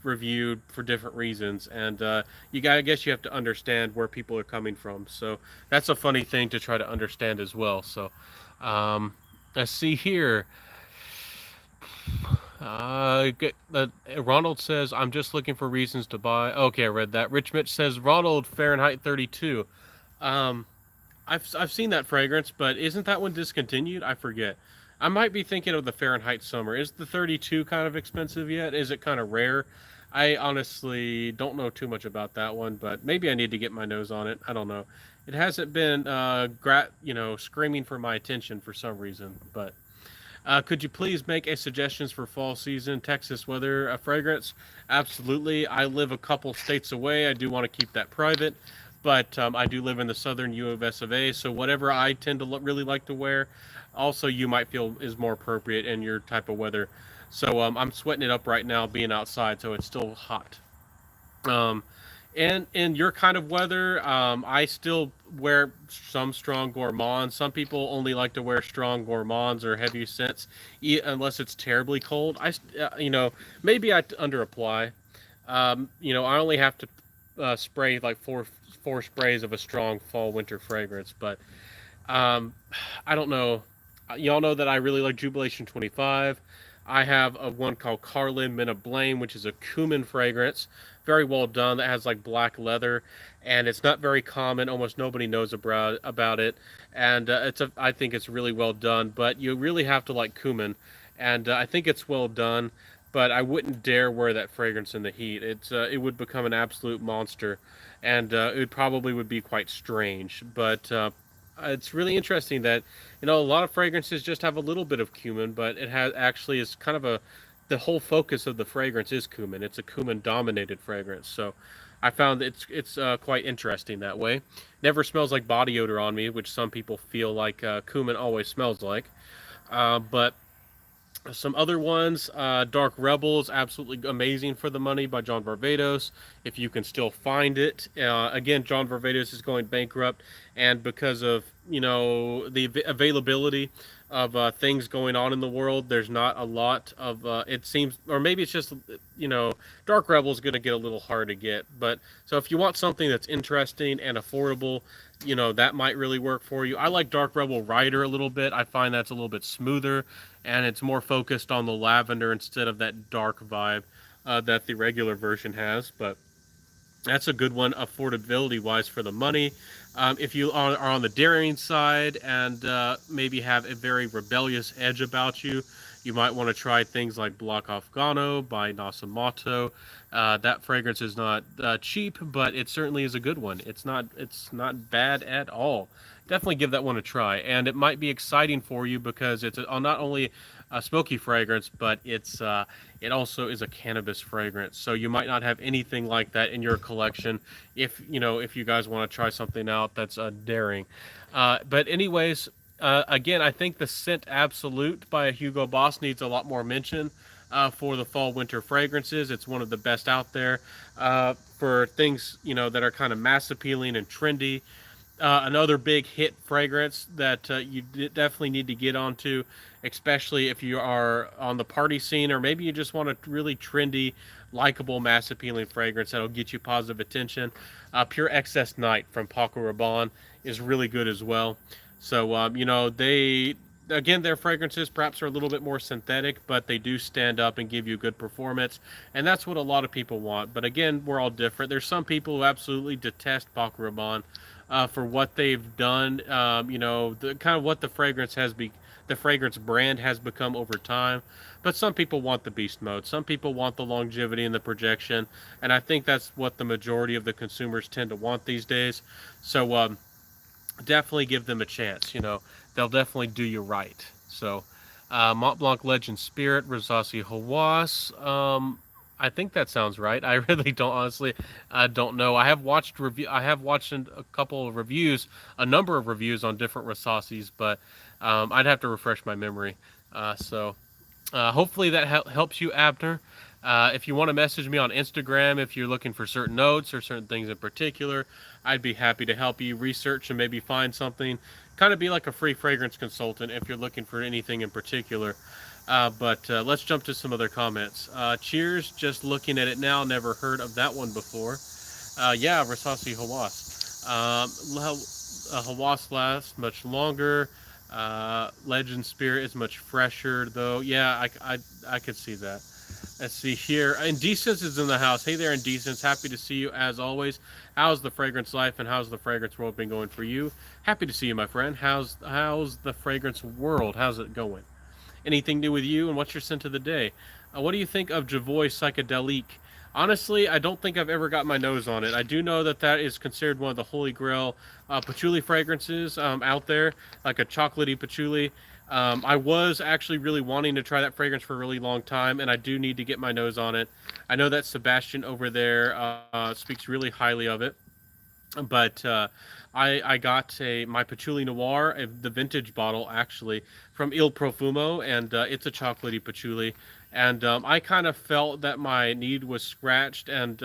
review for different reasons, and I guess you have to understand where people are coming from. So that's a funny thing to try to understand as well. So let's see here. Ronald says, I'm just looking for reasons to buy. Okay, I read that. Rich Mitch says, Ronald, Fahrenheit 32. Um, I've seen that fragrance, but isn't that one discontinued? I forget. I might be thinking of the Fahrenheit Summer. Is the 32 kind of expensive yet? Is it kind of rare? I honestly don't know too much about that one, but maybe I need to get my nose on it. I don't know. It hasn't been, screaming for my attention for some reason, but could you please make a suggestions for fall season Texas weather fragrance? Absolutely. I live a couple states away. I do want to keep that private, but I do live in the southern U.S. of A. So whatever I tend to really like to wear, also you might feel is more appropriate in your type of weather. So I'm sweating it up right now, being outside, so it's still hot. Um, and in your kind of weather, I still wear some strong gourmands. Some people only like to wear strong gourmands or heavy scents, unless it's terribly cold. Maybe I under apply. I only have to spray like four sprays of a strong fall winter fragrance, but um, I don't know. Y'all know that I really like Jubilation 25. I have a one called Carlin Men of Blame, which is a cumin fragrance. Very well done. That has like black leather, and it's not very common. Almost nobody knows about it, and I think it's really well done. But you really have to like cumin, and I think it's well done. But I wouldn't dare wear that fragrance in the heat. It would become an absolute monster, and it probably would be quite strange. But it's really interesting that a lot of fragrances just have a little bit of cumin, but it has actually is kind of the whole focus of the fragrance is cumin. It's a cumin dominated fragrance, so I found it's quite interesting that way. Never smells like body odor on me, which some people feel like cumin always smells like. But some other ones, Dark Rebels, absolutely amazing for the money by John Varvatos, if you can still find it. Again, John Varvatos is going bankrupt, and because of the availability of things going on in the world, there's not a lot of it seems, or maybe it's just Dark Rebel is going to get a little hard to get. But so if you want something that's interesting and affordable, that might really work for you. I like Dark Rebel Rider a little bit. I find that's a little bit smoother, and it's more focused on the lavender instead of that dark vibe that the regular version has. But that's a good one, affordability wise, for the money. If you are on the daring side and maybe have a very rebellious edge about you, you might want to try things like Block Afghano by Nasomato. That fragrance is not cheap, but it certainly is a good one. It's not bad at all. Definitely give that one a try, and it might be exciting for you because it's not only a smoky fragrance, but it also is a cannabis fragrance. So you might not have anything like that in your collection if you guys want to try something out that's daring. But anyways, again, I think the Scent Absolute by Hugo Boss needs a lot more mention for the fall winter fragrances. It's one of the best out there for things that are kind of mass appealing and trendy. Another big hit fragrance that you definitely need to get onto, especially if you are on the party scene, or maybe you just want a really trendy, likable, mass appealing fragrance that'll get you positive attention. Pure Excess Night from Paco Rabanne is really good as well. So their fragrances perhaps are a little bit more synthetic, but they do stand up and give you good performance, and that's what a lot of people want. But again, we're all different. There's some people who absolutely detest Paco Rabanne. for what they've done. The kind of what the fragrance brand has become over time. But some people want the beast mode. Some people want the longevity and the projection, and I think that's what the majority of the consumers tend to want these days. So definitely give them a chance. They'll definitely do you right. So, Mont Blanc Legend Spirit, Rosasi Hawass. I think that sounds right. I really don't honestly. I don't know. I have watched a couple of reviews, a number of reviews on different Rosasis, but I'd have to refresh my memory. Hopefully that helps you, Abner. If you want to message me on Instagram, if you're looking for certain notes or certain things in particular, I'd be happy to help you research and maybe find something. Kind of be like a free fragrance consultant if you're looking for anything in particular. But let's jump to some other comments. Cheers, just looking at it now, never heard of that one before. Yeah, Rasasi Hawass. Hawass lasts much longer. Legend Spirit is much fresher, though. Yeah, I could see that. Let's see here. Indecence is in the house. Hey there, Indecence. Happy to see you as always. How's the fragrance life and how's the fragrance world been going for you? Happy to see you, my friend. How's the fragrance world? How's it going? Anything new with you, and what's your scent of the day? What do you think of Javoy Psychedelique? Honestly, I don't think I've ever got my nose on it. I do know that that is considered one of the holy grail patchouli fragrances out there, like a chocolatey patchouli. I was actually really wanting to try that fragrance for a really long time, and I do need to get my nose on it. I know that Sebastian over there speaks really highly of it. But I got my patchouli noir, the vintage bottle actually from Il Profumo, and it's a chocolatey patchouli. And I kind of felt that my need was scratched, and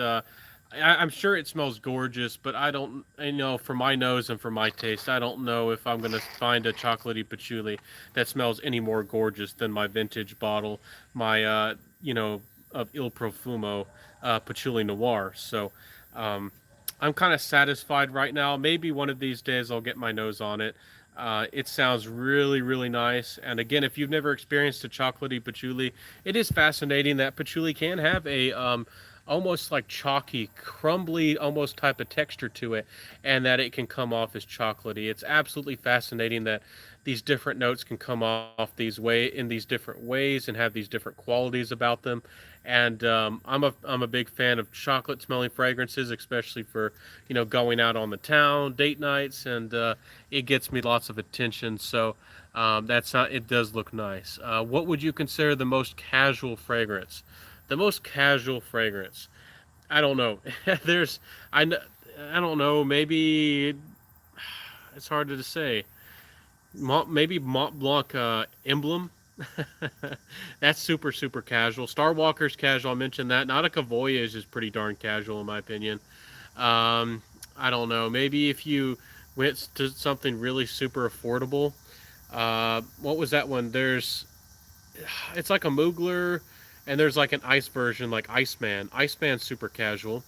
I'm sure it smells gorgeous, but I don't, for my nose and for my taste, I don't know if I'm gonna find a chocolatey patchouli that smells any more gorgeous than my vintage bottle, my of Il Profumo patchouli noir. So. Um, I'm kind of satisfied right now. Maybe one of these days I'll get my nose on it. It sounds really, really nice. And again, if you've never experienced a chocolatey patchouli, it is fascinating that patchouli can have a almost like chalky, crumbly, almost type of texture to it, and that it can come off as chocolatey. It's absolutely fascinating that these different notes can come off in these different ways and have these different qualities about them. And I'm a big fan of chocolate smelling fragrances, especially for going out on the town, date nights, and it gets me lots of attention. So that's not it does look nice. What would you consider the most casual fragrance? The most casual fragrance. I don't know. There's I I don't know. Maybe it's hard to say. Maybe Mont Blanc emblem. That's super super casual. Star Walker's casual. I mentioned that. Nautica Voyage is pretty darn casual in my opinion. I don't know. Maybe if you went to something really super affordable. What was that one? It's like a Mugler, and there's like an ice version, like Iceman. Iceman's super casual.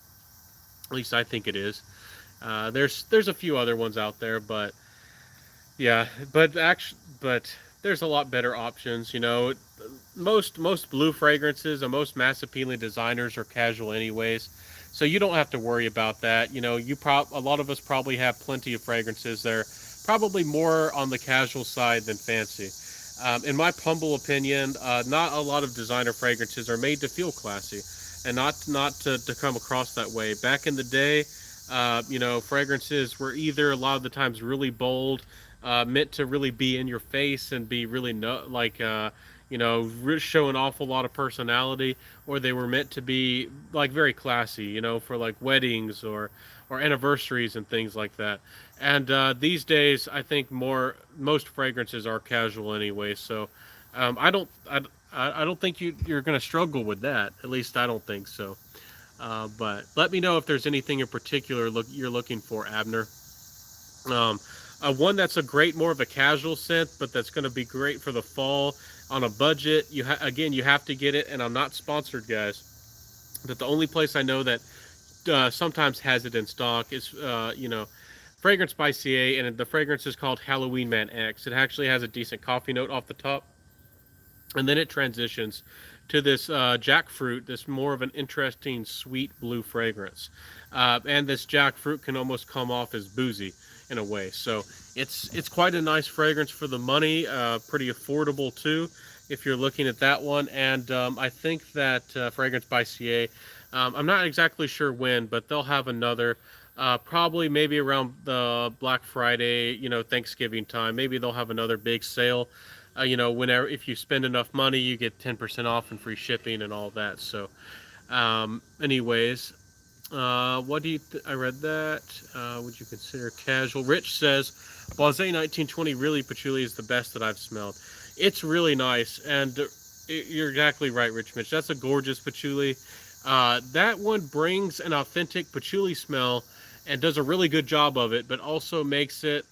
At least I think it is. There's a few other ones out there, but yeah, but there's a lot better options. Most blue fragrances and most mass appealing designers are casual anyways, so you don't have to worry about that. A lot of us probably have plenty of fragrances that are probably more on the casual side than fancy. In my humble opinion, not a lot of designer fragrances are made to feel classy, and not to come across that way. Back in the day, fragrances were either a lot of the times really bold, meant to really be in your face and be really show an awful lot of personality, or they were meant to be like very classy, for like weddings or anniversaries and things like that. And these days, I think most fragrances are casual anyway. So I don't think you're going to struggle with that. At least I don't think so. But let me know if there's anything in particular you're looking for, Abner. Um, One that's a great, more of a casual scent, but that's going to be great for the fall on a budget. Again, you have to get it, and I'm not sponsored, guys. But the only place I know that sometimes has it in stock is, Fragrance by CA, and the fragrance is called Halloween Man X. It actually has a decent coffee note off the top, and then it transitions to this jackfruit, this more of an interesting sweet blue fragrance. And this jackfruit can almost come off as boozy in a way. So it's quite a nice fragrance for the money, pretty affordable too if you're looking at that one. And I think that Fragrance by CA, I'm not exactly sure when, but they'll have another. Probably maybe around the Black Friday, Thanksgiving time. Maybe they'll have another big sale. Whenever if you spend enough money, you get 10% off and free shipping and all that. So, anyways, what do you? I read that. Would you consider casual? Rich says, Blase 1920 really patchouli is the best that I've smelled. It's really nice, and you're exactly right, Rich Mitch. That's a gorgeous patchouli. That one brings an authentic patchouli smell and does a really good job of it, but also makes it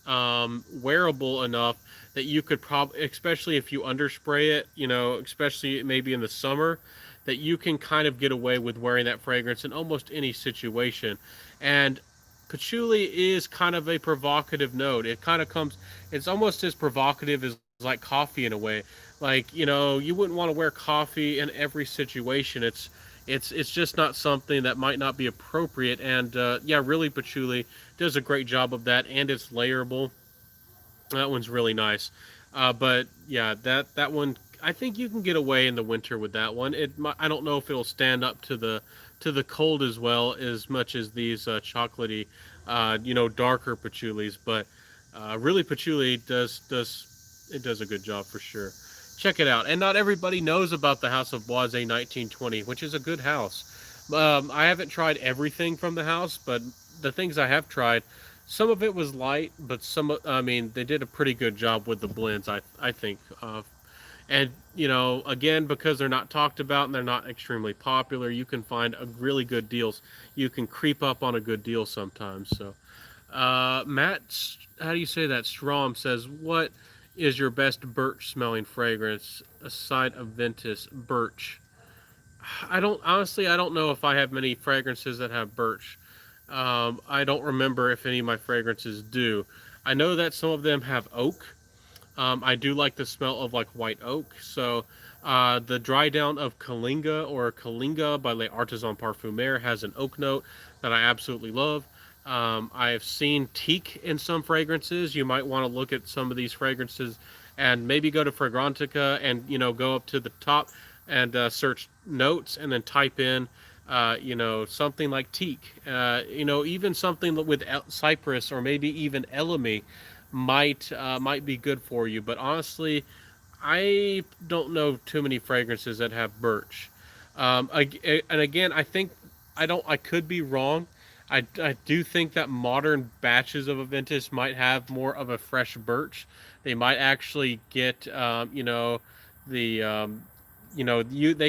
wearable enough that you could probably, especially if you underspray it, especially maybe in the summer, that you can kind of get away with wearing that fragrance in almost any situation. And patchouli is kind of a provocative note. It kind of comes, it's almost as provocative as like coffee in a way. Like, you wouldn't want to wear coffee in every situation. It's just not something that might not be appropriate. And yeah, really, patchouli does a great job of that, and it's layerable. That one's really nice. But yeah, that one, I think you can get away in the winter with that one. I don't know if it'll stand up to the cold as well as much as these chocolatey, darker patchoulis. But really, patchouli does a good job for sure. Check it out. And not everybody knows about the House of Boise 1920, which is a good house. I haven't tried everything from the house, but the things I have tried, some of it was light, but I mean, they did a pretty good job with the blends, I think. And, again, because they're not talked about and they're not extremely popular, you can find a really good deals. You can creep up on a good deal sometimes. So, Matt, how do you say that? Strom says, what is your best birch smelling fragrance aside of Ventus? Birch. I don't know if I have many fragrances that have birch. I don't remember if any of my fragrances do. I know that some of them have oak. I do like the smell of like white oak. So the dry down of Kalinga or Kalinga by Les Artisans Parfumeurs has an oak note that I absolutely love. I've seen teak in some fragrances. You might want to look at some of these fragrances and maybe go to Fragrantica and go up to the top and search notes and then type in something like teak. Even something with cypress or maybe even elemi might be good for you. But honestly, I don't know too many fragrances that have birch. And again, I think I could be wrong. I do think that modern batches of Aventus might have more of a fresh birch. They might actually get, they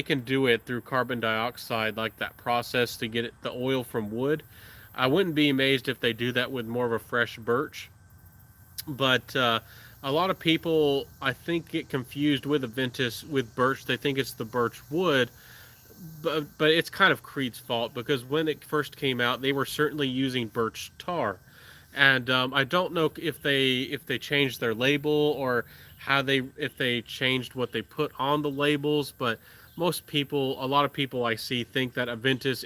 can do it through carbon dioxide, like that process to get the oil from wood. I wouldn't be amazed if they do that with more of a fresh birch. But a lot of people, I think, get confused with Aventus with birch. They think it's the birch wood, but it's kind of Creed's fault because when it first came out, they were certainly using birch tar, and I don't know if they changed their label or if they changed what they put on the labels, but a lot of people I see think that Aventus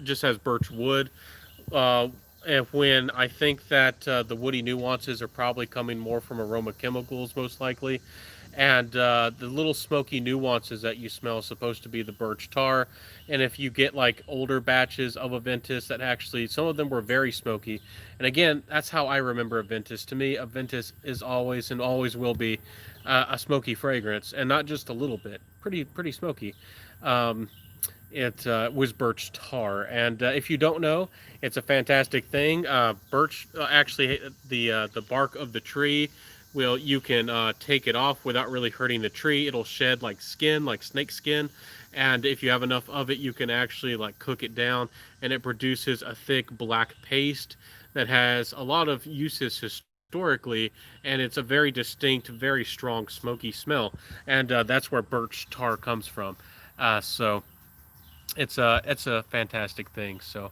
just has birch wood. And when I think that the woody nuances are probably coming more from aroma chemicals, most likely, and the little smoky nuances that you smell is supposed to be the birch tar. And if you get like older batches of Aventus that actually, some of them were very smoky. And again, that's how I remember Aventus. To me, Aventus is always and always will be a smoky fragrance, and not just a little bit, pretty smoky. It was birch tar, and if you don't know, it's a fantastic thing. Birch, actually, the bark of the tree you can take it off without really hurting the tree. It'll shed like skin, like snake skin, and if you have enough of it, you can actually like cook it down, and it produces a thick black paste that has a lot of uses historically, and it's a very distinct, very strong smoky smell, and that's where birch tar comes from. So it's a fantastic thing. So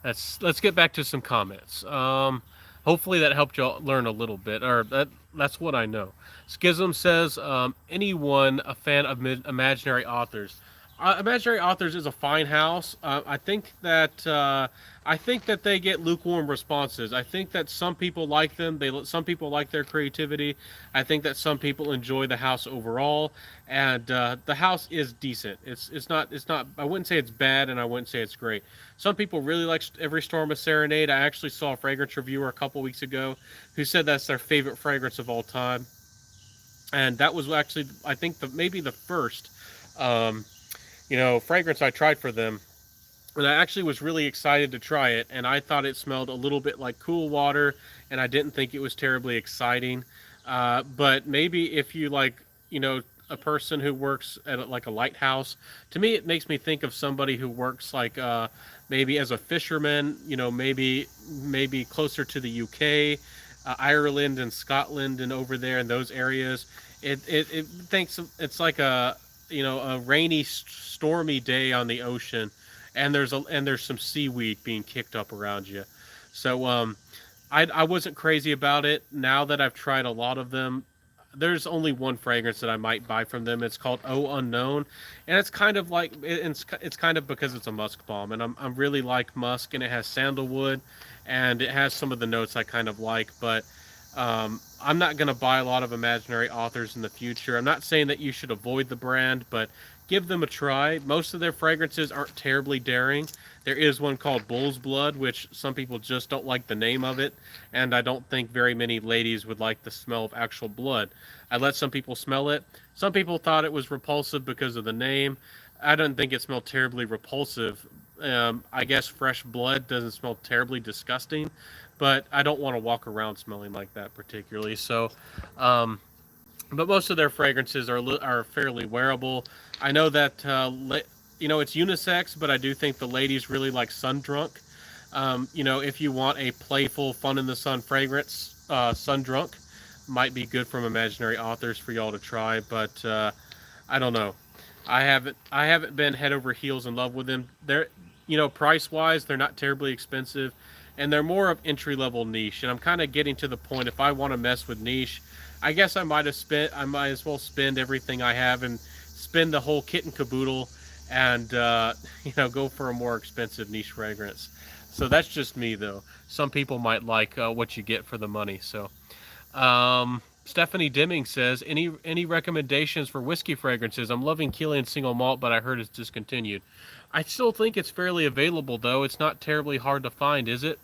let's get back to some comments. Hopefully that helped you learn a little bit, or that's what I know. Schism says, anyone a fan of imaginary authors? Imaginary Authors is a fine house. I think that they get lukewarm responses. I think that some people like them. Some people like their creativity. I think that some people enjoy the house overall, and the house is decent. It's not. I wouldn't say it's bad, and I wouldn't say it's great. Some people really like Every Storm a Serenade. I actually saw a fragrance reviewer a couple weeks ago who said that's their favorite fragrance of all time, and that was actually, I think, maybe the first. Um, fragrance I tried for them. And I actually was really excited to try it, and I thought it smelled a little bit like cool water, and I didn't think it was terribly exciting. But maybe if you like, you know, a person who works at like a lighthouse, to me it makes me think of somebody who works like maybe as a fisherman, maybe closer to the UK, Ireland and Scotland and over there in those areas. It thinks it's like a rainy, stormy day on the ocean, and there's some seaweed being kicked up around you. So I wasn't crazy about it. Now that I've tried a lot of them, there's only one fragrance that I might buy from them. It's called Oh Unknown, and it's kind of like it's kind of because it's a musk bomb, and I'm really like musk, and it has sandalwood, and it has some of the notes I kind of like, but I'm not going to buy a lot of Imaginary Authors in the future. I'm not saying that you should avoid the brand, but give them a try. Most of their fragrances aren't terribly daring. There is one called Bull's Blood, which some people just don't like the name of it, and I don't think very many ladies would like the smell of actual blood. I let some people smell it. Some people thought it was repulsive because of the name. I don't think it smelled terribly repulsive. I guess fresh blood doesn't smell terribly disgusting, but I don't want to walk around smelling like that particularly. So, um, but most of their fragrances are fairly wearable. I know that it's unisex, but I do think the ladies really like Sun Drunk. If you want a playful, fun in the sun fragrance, Sun Drunk might be good from Imaginary Authors for y'all to try. But I don't know. I haven't been head over heels in love with them. They're price wise, they're not terribly expensive, and they're more of entry level niche. And I'm kind of getting to the point, if I want to mess with niche, I guess I might as well spend everything I have and spend the whole kit and caboodle, and go for a more expensive niche fragrance. So that's just me, though. Some people might like what you get for the money. So Stephanie Deming says, any recommendations for whiskey fragrances? I'm loving Killian Single Malt, but I heard it's discontinued. I still think it's fairly available, though. It's not terribly hard to find, is it?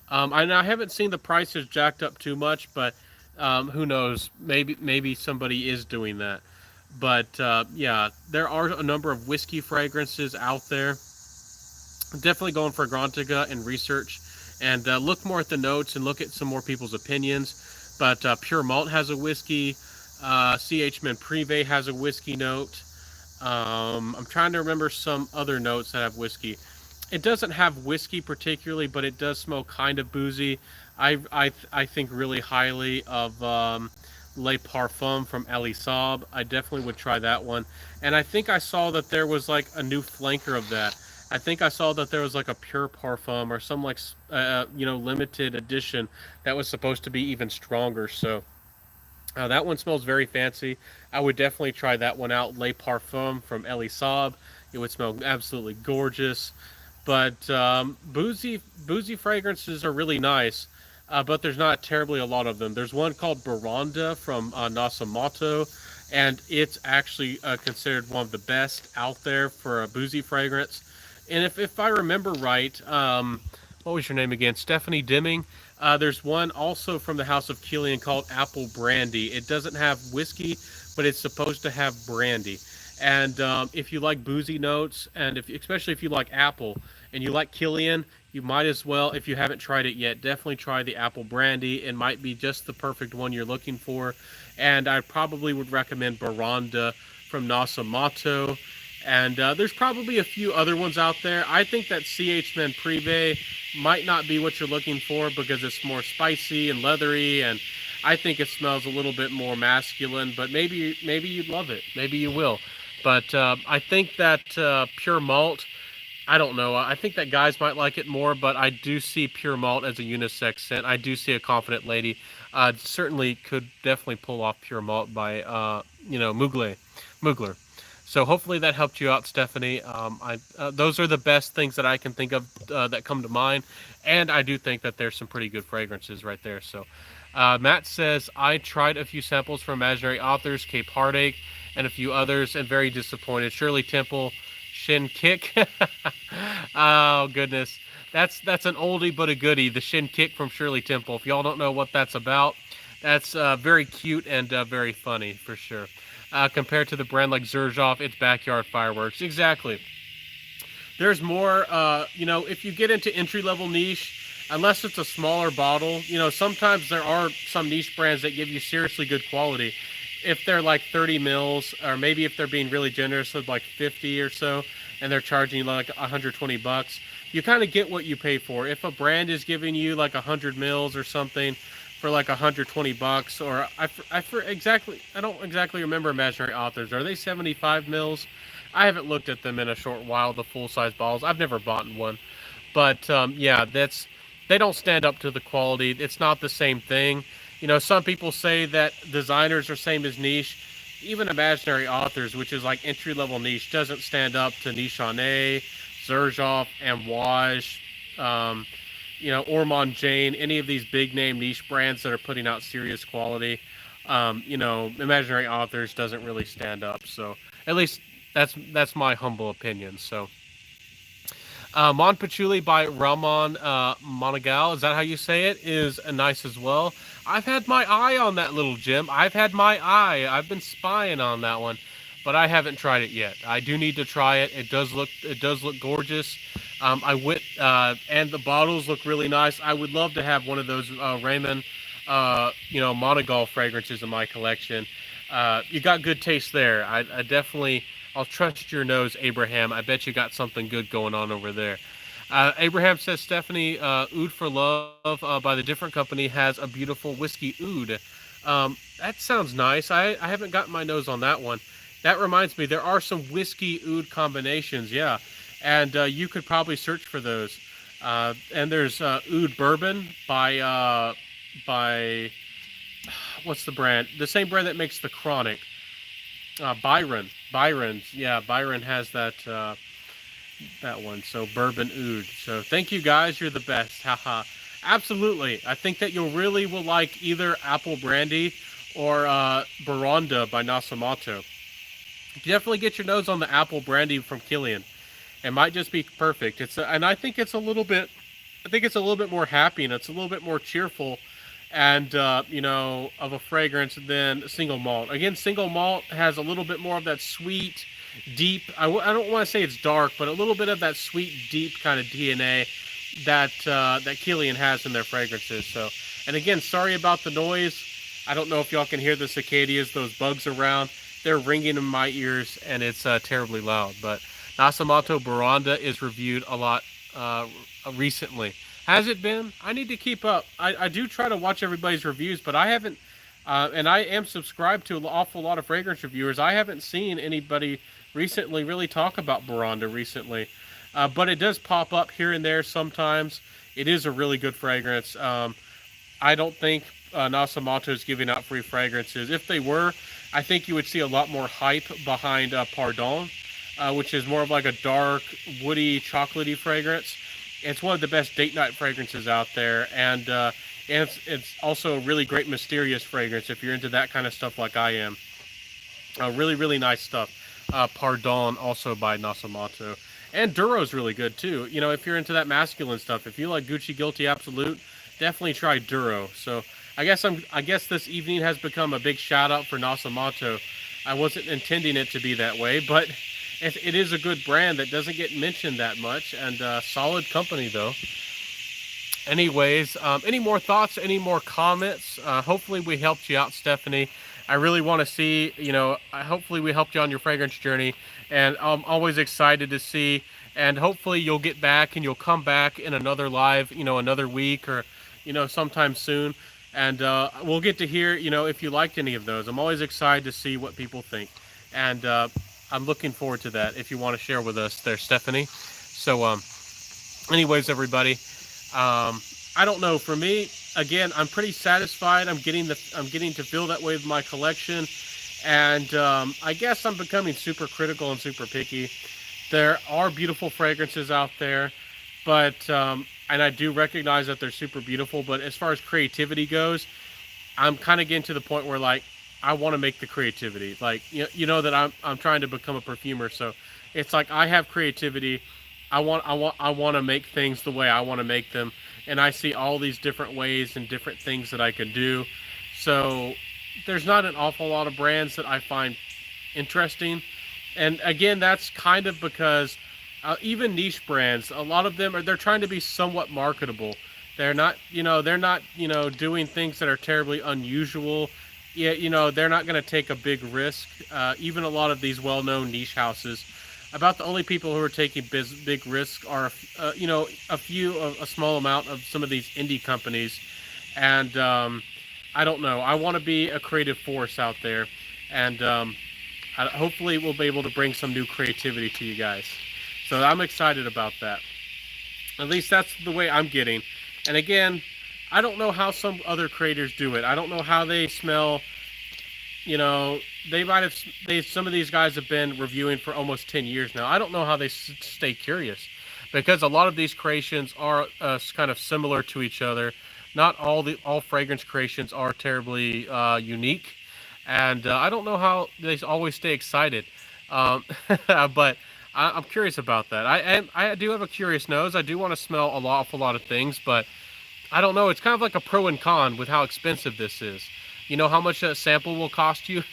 I haven't seen the prices jacked up too much, but who knows? Maybe somebody is doing that. But yeah, there are a number of whiskey fragrances out there. Definitely going for Grantiga and research, and look more at the notes and look at some more people's opinions. But Pure Malt has a whiskey. CH Man Privé has a whiskey note. I'm trying to remember some other notes that have whiskey. It doesn't have whiskey particularly, but it does smell kind of boozy. I think really highly of Le Parfum from Ali Saab. I definitely would try that one. And I think I saw that there was like a new flanker of that. I think I saw that there was like a Pure Parfum or some like limited edition that was supposed to be even stronger. So that one smells very fancy. I would definitely try that one out. Le Parfum from Elie Saab. It would smell absolutely gorgeous. But boozy fragrances are really nice. But there's not terribly a lot of them. There's one called Baranda from Nasomato, and it's actually considered one of the best out there for a boozy fragrance. And if I remember right, what was your name again? Stephanie Deming. There's one also from the House of Killian called Apple Brandy. It doesn't have whiskey, but it's supposed to have brandy. And if you like boozy notes, and especially if you like apple and you like Killian, you might as well, if you haven't tried it yet, definitely try the Apple Brandy. It might be just the perfect one you're looking for. And I probably would recommend Baranda from Nasomato. And there's probably a few other ones out there. I think that CH Men Privé might not be what you're looking for because it's more spicy and leathery, and I think it smells a little bit more masculine. But maybe you'd love it. Maybe you will. But I think that Pure Malt, I don't know. I think that guys might like it more, but I do see Pure Malt as a unisex scent. I do see a confident lady. Certainly could definitely pull off Pure Malt by Mugler. So hopefully that helped you out, Stephanie. Those are the best things that I can think of that come to mind, and I do think that there's some pretty good fragrances right there. So Matt says I tried a few samples from Imaginary Authors, Cape Heartache, and a few others, and very disappointed. Shirley Temple, Shin Kick. Oh goodness, that's an oldie but a goodie. The Shin Kick from Shirley Temple. If y'all don't know what that's about, that's very cute and very funny for sure. Compared to the brand like Zerzhov, it's backyard fireworks. Exactly. There's more, if you get into entry level niche, unless it's a smaller bottle, sometimes there are some niche brands that give you seriously good quality. If they're like 30 mils, or maybe if they're being really generous with like 50 or so, and they're charging you like 120 bucks, you kind of get what you pay for. If a brand is giving you like 100 mils or something for like 120 bucks, or I don't exactly remember Imaginary Authors. Are they 75 mils? I haven't looked at them in a short while, the full size bottles. I've never bought one. But yeah, they don't stand up to the quality. It's not the same thing. Some people say that designers are same as niche. Even Imaginary Authors, which is like entry level niche, doesn't stand up to Nichonnet, Zerzhov, Amouage, Ormond Jane, any of these big name niche brands that are putting out serious quality. Imaginary Authors doesn't really stand up. So at least that's my humble opinion. So Mon Patchouli by Ramon Monagal, is that how you say it? Is nice as well. I've had my eye on that little gem. I've had my eye. I've been spying on that one, but I haven't tried it yet. I do need to try it. It does look gorgeous. I went and the bottles look really nice. I would love to have one of those Raymond Monagal fragrances in my collection. You got good taste there. I definitely. I'll trust your nose, Abraham. I bet you got something good going on over there. Abraham says, Stephanie, Oud for Love by the different company has a beautiful whiskey oud. That sounds nice. I haven't gotten my nose on that one. That reminds me, there are some whiskey oud combinations, yeah. And you could probably search for those. And there's Oud Bourbon by what's the brand? The same brand that makes the Chronic. Byron's, yeah, Byron has that one. So Bourbon Oud. So thank you guys, you're the best. Haha. Absolutely. I think that you really will like either Apple Brandy or Baronda by Nasamato. Definitely get your nose on the Apple Brandy from Killian. It might just be perfect. And I think it's a little bit more happy, and it's a little bit more cheerful and of a fragrance than single malt. Again, single malt has a little bit more of that sweet, deep. I don't want to say it's dark, but a little bit of that sweet, deep kind of DNA that Killian has in their fragrances. So, and again, sorry about the noise. I don't know if y'all can hear the cicadas, those bugs around. They're ringing in my ears, and it's terribly loud. But Nasamato Baronda is reviewed a lot recently. Has it been? I need to keep up. I do try to watch everybody's reviews, but I haven't, and I am subscribed to an awful lot of fragrance reviewers. I haven't seen anybody recently really talk about Baronda recently, but it does pop up here and there sometimes. It is a really good fragrance. I don't think Nasamato is giving out free fragrances. If they were, I think you would see a lot more hype behind Pardon, which is more of like a dark, woody, chocolatey fragrance. It's one of the best date night fragrances out there, and it's also a really great mysterious fragrance if you're into that kind of stuff like I am. Really, really nice stuff. Pardon, also by Nasamato. And Duro's really good, too. If you're into that masculine stuff, if you like Gucci Guilty Absolute, definitely try Duro. So I guess this evening has become a big shout-out for Nasamato. I wasn't intending it to be that way, but it is a good brand that doesn't get mentioned that much, and solid company though. Anyways, any more thoughts, any more comments? Hopefully we helped you out, Stephanie. I really want to see, hopefully we helped you on your fragrance journey, and I'm always excited to see, and hopefully you'll get back and you'll come back in another live, another week or, sometime soon, and we'll get to hear, if you liked any of those. I'm always excited to see what people think, and I'm looking forward to that if you want to share with us there, Stephanie. So, anyways, everybody, I don't know. For me, again, I'm pretty satisfied. I'm getting to feel that way with my collection. And I guess I'm becoming super critical and super picky. There are beautiful fragrances out there, but and I do recognize that they're super beautiful. But as far as creativity goes, I'm kind of getting to the point where like I want to make the creativity. Like you know that I'm trying to become a perfumer, so it's like I have creativity. I want to make things the way I want to make them, and I see all these different ways and different things that I can do. So there's not an awful lot of brands that I find interesting, and again, that's kind of because even niche brands, a lot of them are they're trying to be somewhat marketable. They're not, doing things that are terribly unusual. Yeah, they're not going to take a big risk. Even a lot of these well-known niche houses, about the only people who are taking big risks are, a small amount of some of these indie companies. And I don't know. I want to be a creative force out there, and hopefully we'll be able to bring some new creativity to you guys. So I'm excited about that. At least that's the way I'm getting. And again, I don't know how some other creators do it. I don't know how they smell. You know, they might have. Some of these guys have been reviewing for almost 10 years now. I don't know how they stay curious, because a lot of these creations are kind of similar to each other. Not all fragrance creations are terribly unique, and I don't know how they always stay excited. But I'm curious about that. I do have a curious nose. I do want to smell awful lot of things, but I don't know. It's kind of like a pro and con with how expensive this is. You know how much a sample will cost you?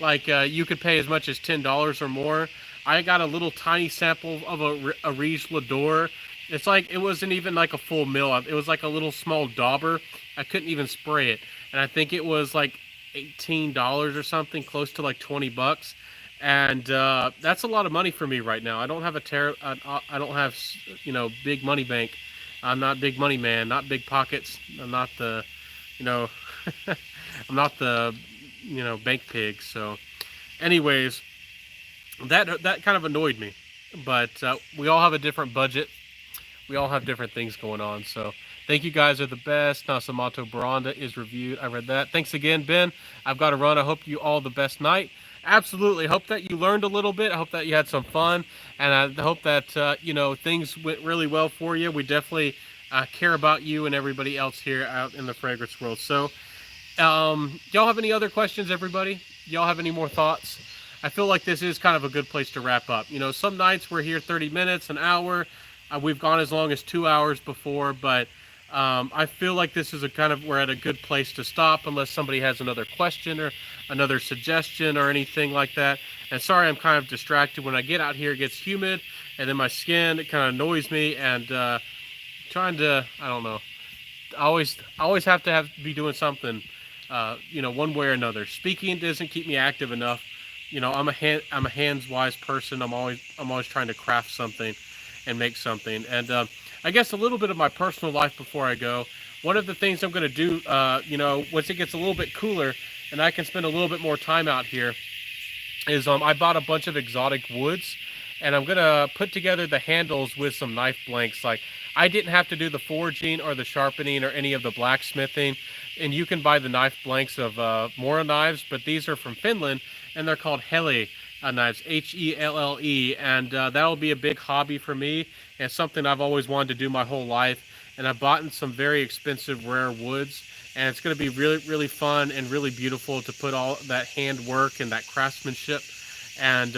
Like you could pay as much as $10 or more. I got a little tiny sample of a Riche Lador. It's like it wasn't even like a full mil. It was like a little small dauber. I couldn't even spray it, and I think it was like $18 or something, close to like $20. And that's a lot of money for me right now. I don't have I don't have big money bank. I'm not big money man, not big pockets. I'm not the, you know, I'm not the, bank pig. So, anyways, that kind of annoyed me. But we all have a different budget. We all have different things going on. So, thank you guys are the best. Nasamato Baranda is reviewed. I read that. Thanks again, Ben. I've got to run. I hope you all the best night. Absolutely. Hope that you learned a little bit. I hope that you had some fun, and I hope that things went really well for you. We definitely care about you and everybody else here out in the fragrance world. So, y'all have any other questions, everybody? Y'all have any more thoughts? I feel like this is kind of a good place to wrap up. Some nights we're here 30 minutes, an hour. We've gone as long as 2 hours before, but I feel like this is we're at a good place to stop, unless somebody has another question or another suggestion or anything like that. And sorry, I'm kind of distracted. When I get out here, it gets humid, and then my skin, it kind of annoys me, and I don't know. I always have to be doing something, one way or another. Speaking doesn't keep me active enough. I'm a hands wise person. I'm always trying to craft something and make something. And I guess a little bit of my personal life before I go. One of the things I'm going to do, once it gets a little bit cooler and I can spend a little bit more time out here, is I bought a bunch of exotic woods, and I'm going to put together the handles with some knife blanks. Like, I didn't have to do the forging or the sharpening or any of the blacksmithing, and you can buy the knife blanks of Mora knives, but these are from Finland, and they're called Helle knives, Helle, and that'll be a big hobby for me, and something I've always wanted to do my whole life. And I've bought some very expensive rare woods, and it's going to be really, really fun and really beautiful to put all that handwork and that craftsmanship, and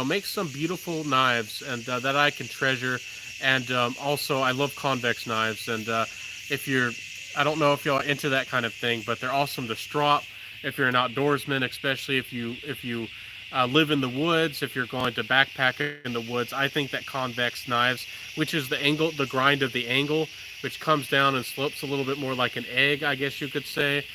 make some beautiful knives, and that I can treasure. And also, I love convex knives, and I don't know if y'all are into that kind of thing, but they're awesome to strop if you're an outdoorsman, especially if you live in the woods. If you're going to backpack in the woods, I think that convex knives, which is the grind of the angle, which comes down and slopes a little bit more like an egg, I guess you could say,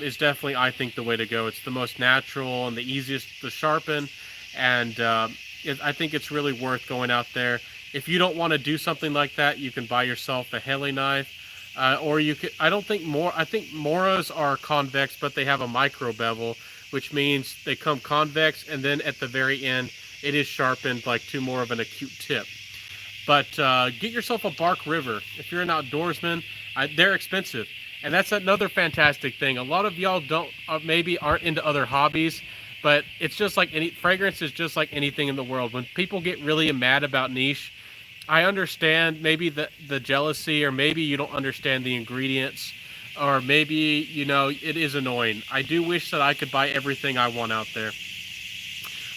is definitely, I think, the way to go. It's the most natural and the easiest to sharpen, and I think it's really worth going out there. If you don't want to do something like that, you can buy yourself a Helle knife, or you could. I think Moras are convex, but they have a micro bevel, which means they come convex, and then at the very end, it is sharpened like to more of an acute tip. But get yourself a Bark River. If you're an outdoorsman, they're expensive. And that's another fantastic thing. A lot of y'all don't maybe aren't into other hobbies, but it's just like any fragrance is just like anything in the world. When people get really mad about niche, I understand maybe the jealousy, or maybe you don't understand the ingredients, or maybe it is annoying. I do wish that I could buy everything I want out there.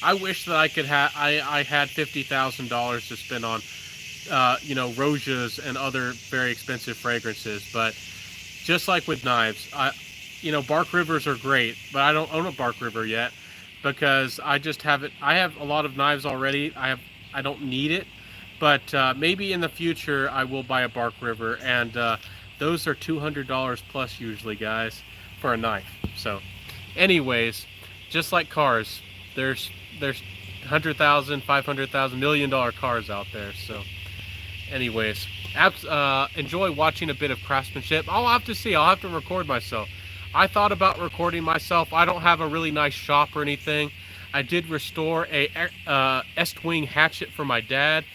I wish that I could have I had $50,000 to spend on rosiers and other very expensive fragrances. But just like with knives, bark rivers are great, but I don't own a bark river yet because I just haven't. I have a lot of knives already. I don't need it, but maybe in the future I will buy a bark river, and those are $200 plus usually, guys, for a knife. So, anyways, just like cars, there's 100,000, 500,000, $1 million cars out there. So, anyways, enjoy watching a bit of craftsmanship. I'll have to see. I'll have to record myself. I thought about recording myself. I don't have a really nice shop or anything. I did restore a Est-wing hatchet for my dad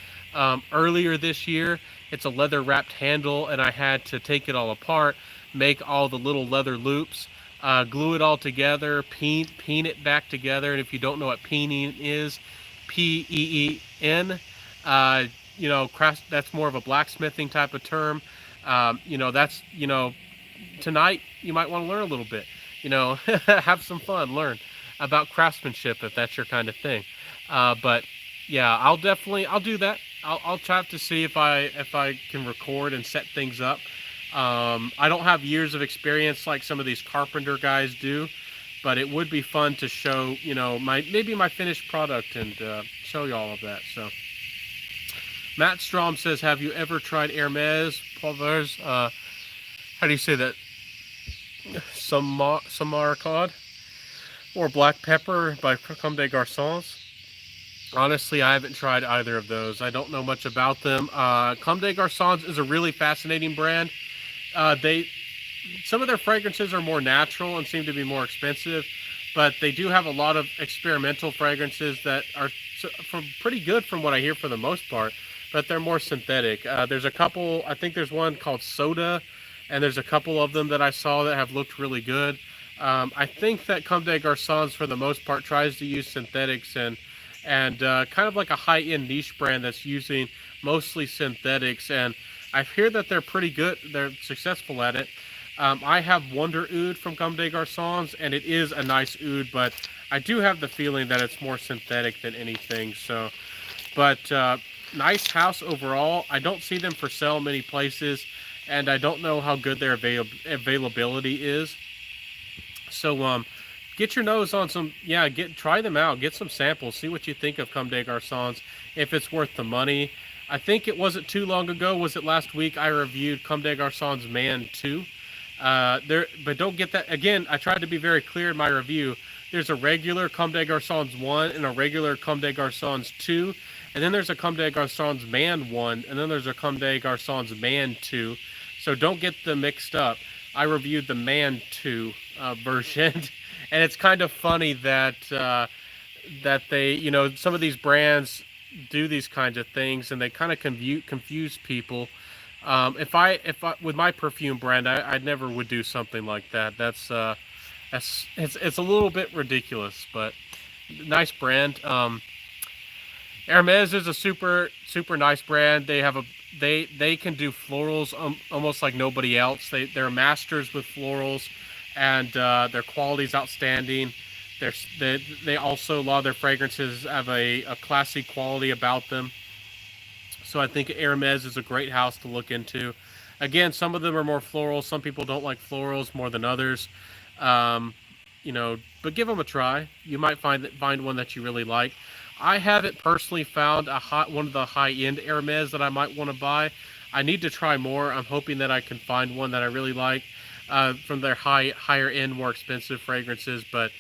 earlier this year. It's a leather wrapped handle, and I had to take it all apart, make all the little leather loops, glue it all together, peen it back together. And if you don't know what peening is, P-E-E-N, that's more of a blacksmithing type of term. That's, tonight you might want to learn a little bit, have some fun, learn about craftsmanship if that's your kind of thing. But yeah, I'll do that. I'll try to see if I can record and set things up. I don't have years of experience like some of these carpenter guys do, but it would be fun to show, maybe my finished product and show you all of that. So Matt Strom says, have you ever tried Hermes Plovers? How do you say that? Samarkand or Black Pepper by Comme des Garçons. Honestly, I haven't tried either of those. I don't know much about them. Comme des Garçons is a really fascinating brand. Some of their fragrances are more natural and seem to be more expensive, but they do have a lot of experimental fragrances that are pretty good from what I hear for the most part, but they're more synthetic. There's a couple, I think there's one called Soda, and there's a couple of them that I saw that have looked really good. I think that Comme des Garçons, for the most part, tries to use synthetics and kind of like a high-end niche brand that's using mostly synthetics, and I hear that they're pretty good. They're successful at it. I have Wonder Oud from Comme des Garçons, and it is a nice oud, but I do have the feeling that it's more synthetic than anything. So, but nice house overall. I don't see them for sale many places, and I don't know how good their availability is. So, get your nose on some, try them out, get some samples, see what you think of Comme des Garçons, if it's worth the money. I think it wasn't too long ago, was it last week, I reviewed Comme des Garçons Man 2. But don't get that, again, I tried to be very clear in my review. There's a regular Comme des Garçons 1 and a regular Comme des Garçons 2. And then there's a Comme des Garçons Man 1, and then there's a Comme des Garçons Man 2. So don't get them mixed up. I reviewed the Man 2 version. And it's kind of funny that they, some of these brands do these kinds of things, and they kind of confuse people. If I with my perfume brand, I never would do something like that. It's a little bit ridiculous, but nice brand. Hermes is a super nice brand. They can do florals almost like nobody else. They're masters with florals, and their quality is outstanding. They also, a lot of their fragrances have a classy quality about them. So I think Hermes is a great house to look into. Again, some of them are more floral. Some people don't like florals more than others. But give them a try. You might find one that you really like. I haven't personally found one of the high-end Hermes that I might want to buy. I need to try more. I'm hoping that I can find one that I really like from their higher-end, more expensive fragrances. But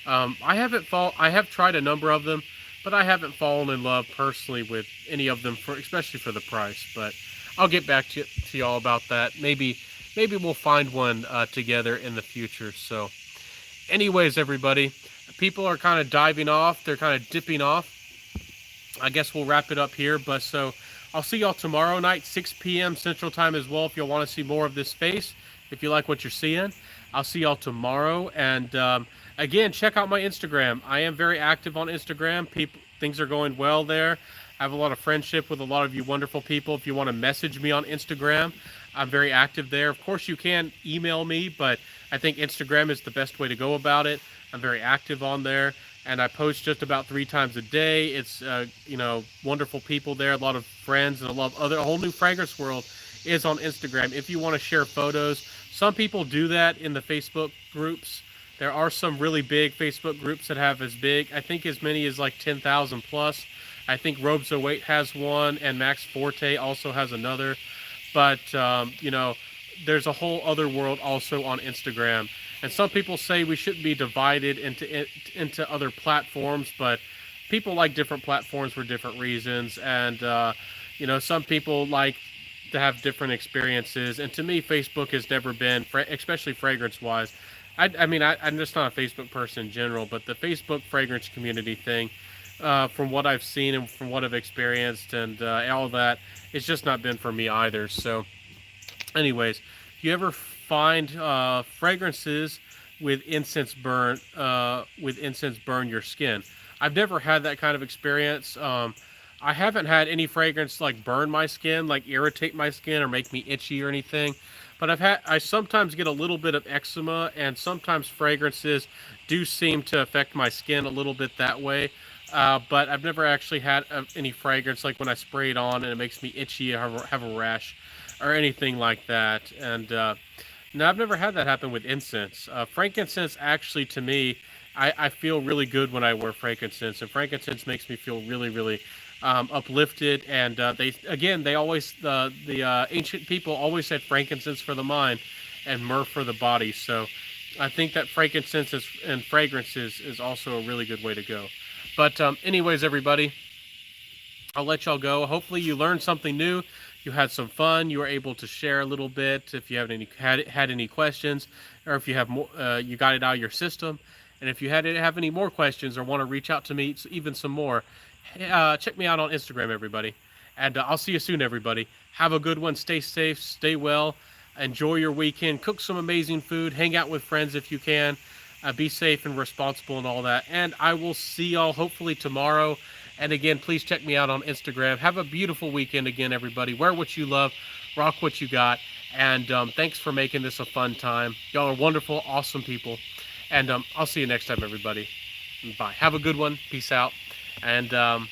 I have tried a number of them, but I haven't fallen in love personally with any of them, especially for the price. But I'll get back to y'all about that. Maybe we'll find one together in the future. So anyways, everybody, people are kind of diving off. They're kind of dipping off. I guess we'll wrap it up here. But so I'll see y'all tomorrow night, 6 p.m. Central Time as well, if you'll want to see more of this face. if you like what you're seeing. I'll see y'all tomorrow. And again, check out my Instagram. I am very active on Instagram. People, things are going well there. I have a lot of friendship with a lot of you wonderful people. If you want to message me on Instagram, I'm very active there. Of course, you can email me, but I think Instagram is the best way to go about it. I'm very active on there, and I post just about 3 times a day. It's wonderful people there, a lot of friends, and a whole new fragrance world is on Instagram. If you want to share photos, some people do that in the Facebook groups. There are some really big Facebook groups that have as big, I think as many as like 10,000 plus. I think Robes of Weight has one, and Max Forte also has another. But there's a whole other world also on Instagram. And some people say we shouldn't be divided into other platforms, but people like different platforms for different reasons. And some people like to have different experiences. And to me, Facebook has never been, especially fragrance-wise. I'm just not a Facebook person in general, but the Facebook fragrance community thing, from what I've seen and from what I've experienced and all that, it's just not been for me either. So anyways, if you ever find fragrances with incense burn your skin, I've never had that kind of experience. I haven't had any fragrance like burn my skin, like irritate my skin or make me itchy or anything. But I sometimes get a little bit of eczema, and sometimes fragrances do seem to affect my skin a little bit that way. But I've never actually had any fragrance like when I spray it on and it makes me itchy or have a rash or anything like that. And no, I've never had that happen with incense. Frankincense, actually, to me, I feel really good when I wear frankincense, and frankincense makes me feel really, really uplifted. And they always, the ancient people always said frankincense for the mind and myrrh for the body. So I think that frankincense and fragrances is also a really good way to go. But anyways, everybody, I'll let y'all go. Hopefully you learned something new. You had some fun. You were able to share a little bit. If you had any questions, or if you have more, you got it out of your system. And if you have any more questions or want to reach out to me even some more, check me out on Instagram, everybody. And I'll see you soon, everybody. Have a good one. Stay safe. Stay well. Enjoy your weekend. Cook some amazing food. Hang out with friends if you can. Be safe and responsible and all that. And I will see y'all hopefully tomorrow. And again, please check me out on Instagram. Have a beautiful weekend again, everybody. Wear what you love. Rock what you got. And thanks for making this a fun time. Y'all are wonderful, awesome people. And I'll see you next time, everybody. Bye. Have a good one. Peace out. And, bye.